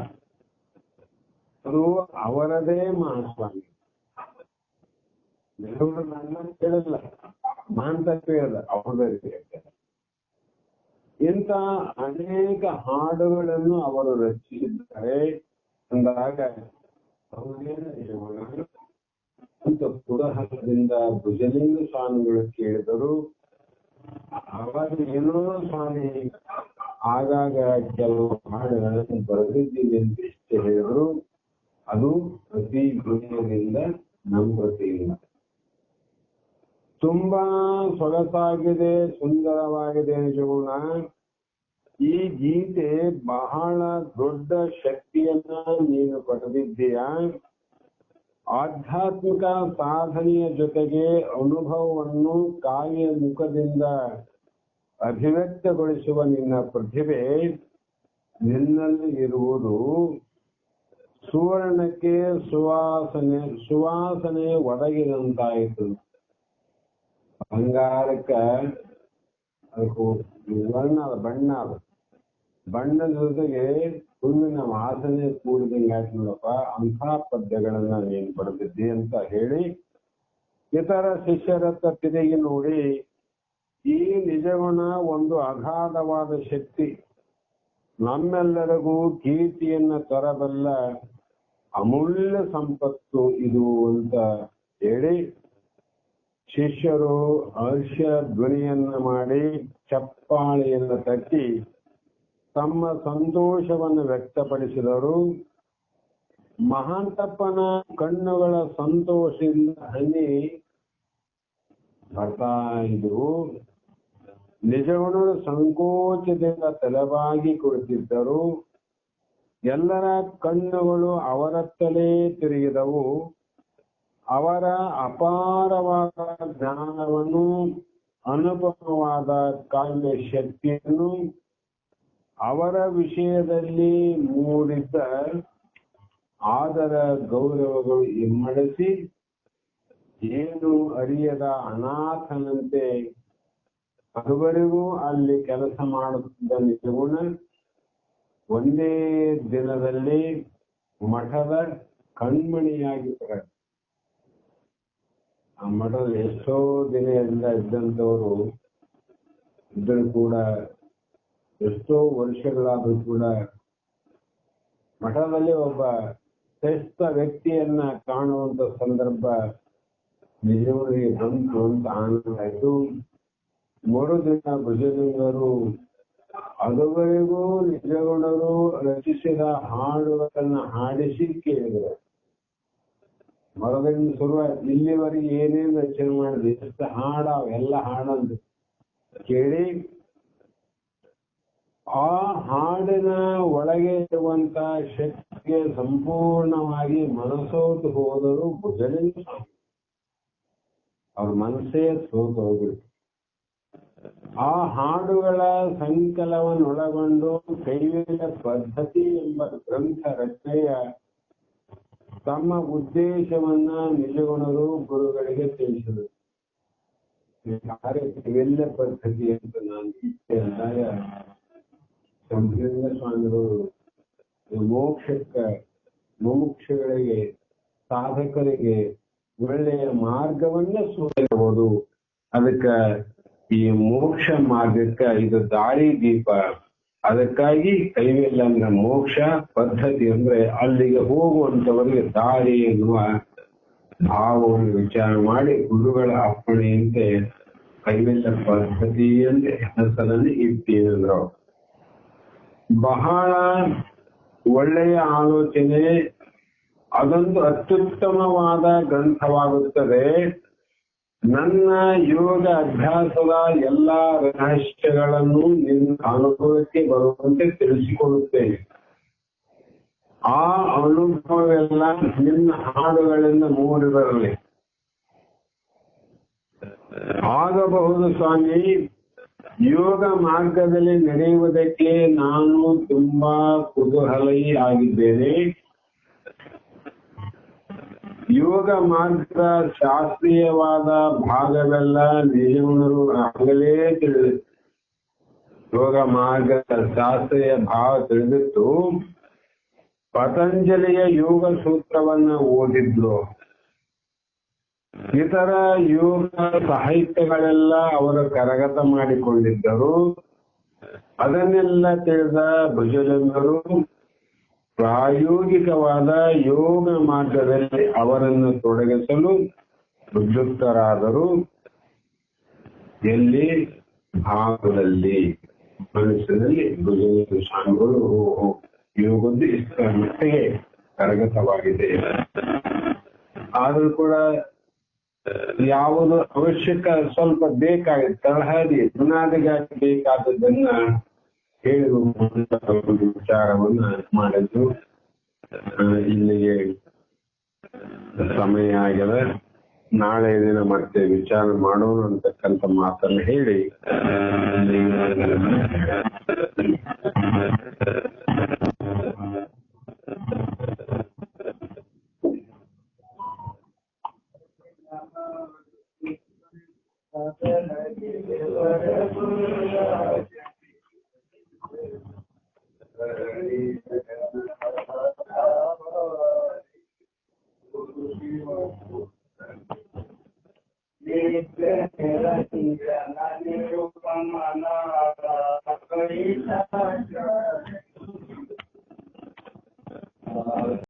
ಅದು ಅವರದೇ ಮಹಾಸ್ವಾಮಿ. ನನ್ನ ಕೇಳಲ್ಲ, ಮಹಾಂತಪ್ಪ ಹೇಳ್ದ ಅವರದೇ. ಇಂಥ ಅನೇಕ ಹಾಡುಗಳನ್ನು ಅವರು ರಚಿಸಿದ್ದಾರೆ ಅಂದಾಗ ಅಂತ ಕುತೂಹಲದಿಂದ ಭುಜಲಿಂಗ ಸ್ವಾಮಿಗಳು ಕೇಳಿದರು. ಅವಾಗ ಏನೋ ಸ್ವಾಮಿ ಆಗಾಗ ಕೆಲವು ಹಾಡುಗಳನ್ನು ಬರೆದಿದ್ದೀವಿ ಅಂತ ಇಷ್ಟೇ ಹೇಳಿದ್ರು. ಅದು ಪ್ರತಿ ಗುಣಿಯದಿಂದ ನಮ್ರತೆಯಿಂದ ತುಂಬಾ ಸೊಗಸಾಗಿದೆ, ಸುಂದರವಾಗಿದೆ ನಿಜಗುಣ. ಈ ಗೀತೆ ಬಹಳ ದೊಡ್ಡ ಶಕ್ತಿಯನ್ನ ನೀನು ಪಡೆದಿದ್ದೀಯಾ. ಆಧ್ಯಾತ್ಮಿಕ ಸಾಧನೆಯ ಜೊತೆಗೆ ಅನುಭವವನ್ನು ಕಾವ್ಯ ಮುಖದಿಂದ ಅಭಿವ್ಯಕ್ತಗೊಳಿಸುವ ನಿನ್ನ ಪ್ರತಿಭೆ ನಿನ್ನಲ್ಲಿ ಇರುವುದು ಸುವರ್ಣಕ್ಕೆ ಸುವಾಸನೆ ಒದಗಿದಂತಾಯಿತು. ಬಂಗಾರಕ್ಕ ಅದಕ್ಕೂ ವರ್ಣ ಬಣ್ಣ ಬಣ್ಣದ ಜೊತೆಗೆ ಹೂವಿನ ವಾಸನೆ ಕೂಡಿದಂಗೆ ಆಯ್ತು ನೋಡಪ್ಪ, ಅಂಥ ಪದ್ಯಗಳನ್ನ ನೀನು ಬರೆದಿದ್ದಿ ಅಂತ ಹೇಳಿ ಇತರ ಶಿಷ್ಯರತ್ತ ತಿರುಗಿ ನೋಡಿ, ಈ ನಿಜಗುಣ ಒಂದು ಅಗಾಧವಾದ ಶಕ್ತಿ, ನಮ್ಮೆಲ್ಲರಿಗೂ ಕೀರ್ತಿಯನ್ನ ತರಬಲ್ಲ ಅಮೂಲ್ಯ ಸಂಪತ್ತು ಇದು ಅಂತ ಹೇಳಿ ಶಿಷ್ಯರು ಹರ್ಷ ಧ್ವನಿಯನ್ನ ಮಾಡಿ ಚಪ್ಪಾಳೆಯನ್ನು ತಟ್ಟಿ ತಮ್ಮ ಸಂತೋಷವನ್ನು ವ್ಯಕ್ತಪಡಿಸಿದರು. ಮಹಾಂತಪ್ಪನ ಕಣ್ಣುಗಳ ಸಂತೋಷದಿಂದ ಹನಿ ಬರ್ತಾ ಇದ್ವು. ನಿಜಗುಣರು ಸಂಕೋಚದಿಂದ ತಲೆಬಾಗಿ ಕುಳಿತಿದ್ದರು. ಎಲ್ಲರ ಕಣ್ಣುಗಳು ಅವರತ್ತಲೇ ತಿರುಗಿದವು. ಅವರ ಅಪಾರವಾದ ಜ್ಞಾನವನ್ನು, ಅನುಪಮವಾದ ಕಾವ್ಯ ಶಕ್ತಿಯನ್ನು, ಅವರ ವಿಷಯದಲ್ಲಿ ಮೂಡಿದ್ದ ಆದರ ಗೌರವಗಳು ಇಮ್ಮಡಿಸಿ ಏನು ಅರಿಯದ ಅನಾಥನಂತೆ ಅದುವರೆಗೂ ಅಲ್ಲಿ ಕೆಲಸ ಮಾಡುತ್ತಿದ್ದ ನಿಜಗುಣ ಒಂದೇ ದಿನದಲ್ಲಿ ಮಠದ ಕಣ್ಮಣಿಯಾಗಿದ್ದಾರೆ. ಆ ಮಠದಲ್ಲಿ ಎಷ್ಟೋ ದಿನದಿಂದ ಇದ್ದಂಥವರು ಇದ್ದರೂ ಕೂಡ, ಎಷ್ಟೋ ವರ್ಷಗಳಾದ್ರೂ ಕೂಡ ಮಠದಲ್ಲಿ ಒಬ್ಬ ಶ್ರೇಷ್ಠ ವ್ಯಕ್ತಿಯನ್ನ ಕಾಣುವಂತ ಸಂದರ್ಭ ನಿಜವರಿಗೆ ಬಂತು ಅಂತ ಆನಂದ ಆಯ್ತು. ಮರುದಿನ ಭುಜಲಿಂಗರು ಅದುವರೆಗೂ ನಿಜಗುಣರು ರಚಿಸಿದ ಹಾಡುಗಳನ್ನ ಹಾಡಿಸಿ ಕೇಳಿದರು. ಮರದಿಂದ ಶುರುವಾಯ್ತು, ಇಲ್ಲಿವರೆಗೆ ಏನೇನು ರಚನೆ ಮಾಡಿದ್ವಿ, ಎಷ್ಟು ಹಾಡ ಎಲ್ಲ ಹಾಡಂದು ಕೇಳಿ ಆ ಹಾಡಿನ ಒಳಗೆ ಇರುವಂತ ಶಕ್ತಿಗೆ ಸಂಪೂರ್ಣವಾಗಿ ಮನಸೋತು ಹೋದರು ಭುಜಲಿಂಗ ಸ್ವಾಮಿ. ಅವ್ರ ಮನಸ್ಸೇ ಸೋತು ಹೋಗ್ಬಿಡ್ತು. ಆ ಹಾಡುಗಳ ಸಂಕಲನವನ್ನೊಳಗೊಂಡು ಕೈವೇಲ ಪದ್ಧತಿ ಎಂಬ ಗ್ರಂಥ ರಚನೆಯ ತಮ್ಮ ಉದ್ದೇಶವನ್ನ ನಿಜಗುಣರು ಗುರುಗಳಿಗೆ ತಿಳಿಸಿದರು. ಕೈವೇಲ್ಯ ಪದ್ಧತಿ ಅಂತ ನಾನು ಇಷ್ಟೇ ಅಂದಾಗ ಸಂಪೂರ್ಣ ಸ್ವಾಮಿಗಳು ಮುಮುಕ್ಷಗಳಿಗೆ, ಸಾಧಕರಿಗೆ ಒಳ್ಳೆಯ ಮಾರ್ಗವನ್ನ ಸೂಚಿಸಬಹುದು. ಅದಕ್ಕೆ ಈ ಮೋಕ್ಷ ಮಾರ್ಗಕ್ಕೆ ಇದು ದಾರಿ ದೀಪ. ಅದಕ್ಕಾಗಿ ಕೈವೇಲ್ಯ ಅಂದ್ರೆ ಮೋಕ್ಷ, ಪದ್ಧತಿ ಅಂದ್ರೆ ಅಲ್ಲಿಗೆ ಹೋಗುವಂತವರಿಗೆ ದಾರಿ ಎನ್ನುವ ಭಾವವನ್ನು ವಿಚಾರ ಮಾಡಿ ಗುರುಗಳ ಅಪ್ಪಣೆಯಂತೆ ಕೈವೇಲ್ಯ ಪದ್ಧತಿ ಅಂತ ಹೆಸರನ್ನು ಇಟ್ಟಿದ್ರು. ಬಹಳ ಒಳ್ಳೆಯ ಆಲೋಚನೆ. ಅದೊಂದು ಅತ್ಯುತ್ತಮವಾದ ಗ್ರಂಥವಾಗುತ್ತದೆ. ನನ್ನ ಯೋಗ ಅಭ್ಯಾಸದ ಎಲ್ಲಾ ರಹಸ್ಯಗಳನ್ನು ನಿನ್ನ ಅನುಭವಕ್ಕೆ ಬರುವಂತೆ ತಿಳಿಸಿಕೊಡುತ್ತೇನೆ. ಆ ಅನುಭವವೆಲ್ಲ ನಿನ್ನ ಹಾಡುಗಳಿಂದ ಮೂಡಿ ಬರಲಿ. ಆಗಬಹುದು ಸ್ವಾಮಿ, ಯೋಗ ಮಾರ್ಗದಲ್ಲಿ ನಡೆಯುವುದಕ್ಕೆ ನಾನು ತುಂಬಾ ಕುತೂಹಲಿ ಆಗಿದ್ದೇನೆ. ಯೋಗ ಮಾರ್ಗದ ಶಾಸ್ತ್ರೀಯವಾದ ಭಾಗವೆಲ್ಲ ನಿಜಗುಣರು ಆಗಲೇ ತಿಳಿದಿತ್ತು. ಯೋಗ ಮಾರ್ಗದ ಶಾಸ್ತ್ರೀಯ ಭಾವ ತಿಳಿದಿತ್ತು. ಪತಂಜಲಿಯ ಯೋಗ ಸೂತ್ರವನ್ನ ಓದಿದ್ರು. ಇತರ ಯೋಗ ಸಾಹಿತ್ಯಗಳೆಲ್ಲ ಅವರು ಕರಗತ ಮಾಡಿಕೊಂಡಿದ್ದರು. ಅದನ್ನೆಲ್ಲ ತಿಳಿದ ಭುಜಲಿಂಗರು ಪ್ರಾಯೋಗಿಕವಾದ ಯೋಗ ಮಾರ್ಗದಲ್ಲಿ ಅವರನ್ನು ತೊಡಗಿಸಲು ಉದ್ಯುಕ್ತರಾದರು. ಎಲ್ಲಿ? ಭಾವದಲ್ಲಿ, ಮನಸ್ಸಿನಲ್ಲಿ ಭುಜಲಿಂಗ ಸ್ವಾಮಿಗಳು ಯೋಗದ್ದು ಇಷ್ಟರ ಮಟ್ಟಿಗೆ ಕರಗತವಾಗಿದೆ. ಆದ್ರೂ ಕೂಡ ಯಾವುದು ಅವಶ್ಯಕ ಸ್ವಲ್ಪ ಬೇಕಾಗಿದೆ, ತಳಹದಿ ಬುನಾದಿಗಾಗಿ ಬೇಕಾದದನ್ನ ಹೇಳುವ ವಿಚಾರವನ್ನ ಮಾಡಿದ್ದು. ಇಲ್ಲಿಗೆ ಸಮಯ ಆಗಿದೆ. ನಾಳೆ ದಿನ ಮತ್ತೆ ವಿಚಾರ ಮಾಡೋಣ ಅಂತಕ್ಕಂಥ ಮಾತನ್ನು ಹೇಳಿ ನಿರಂಜನ ನಿರುಪಮನಾಥ ಕೈಲಾಸ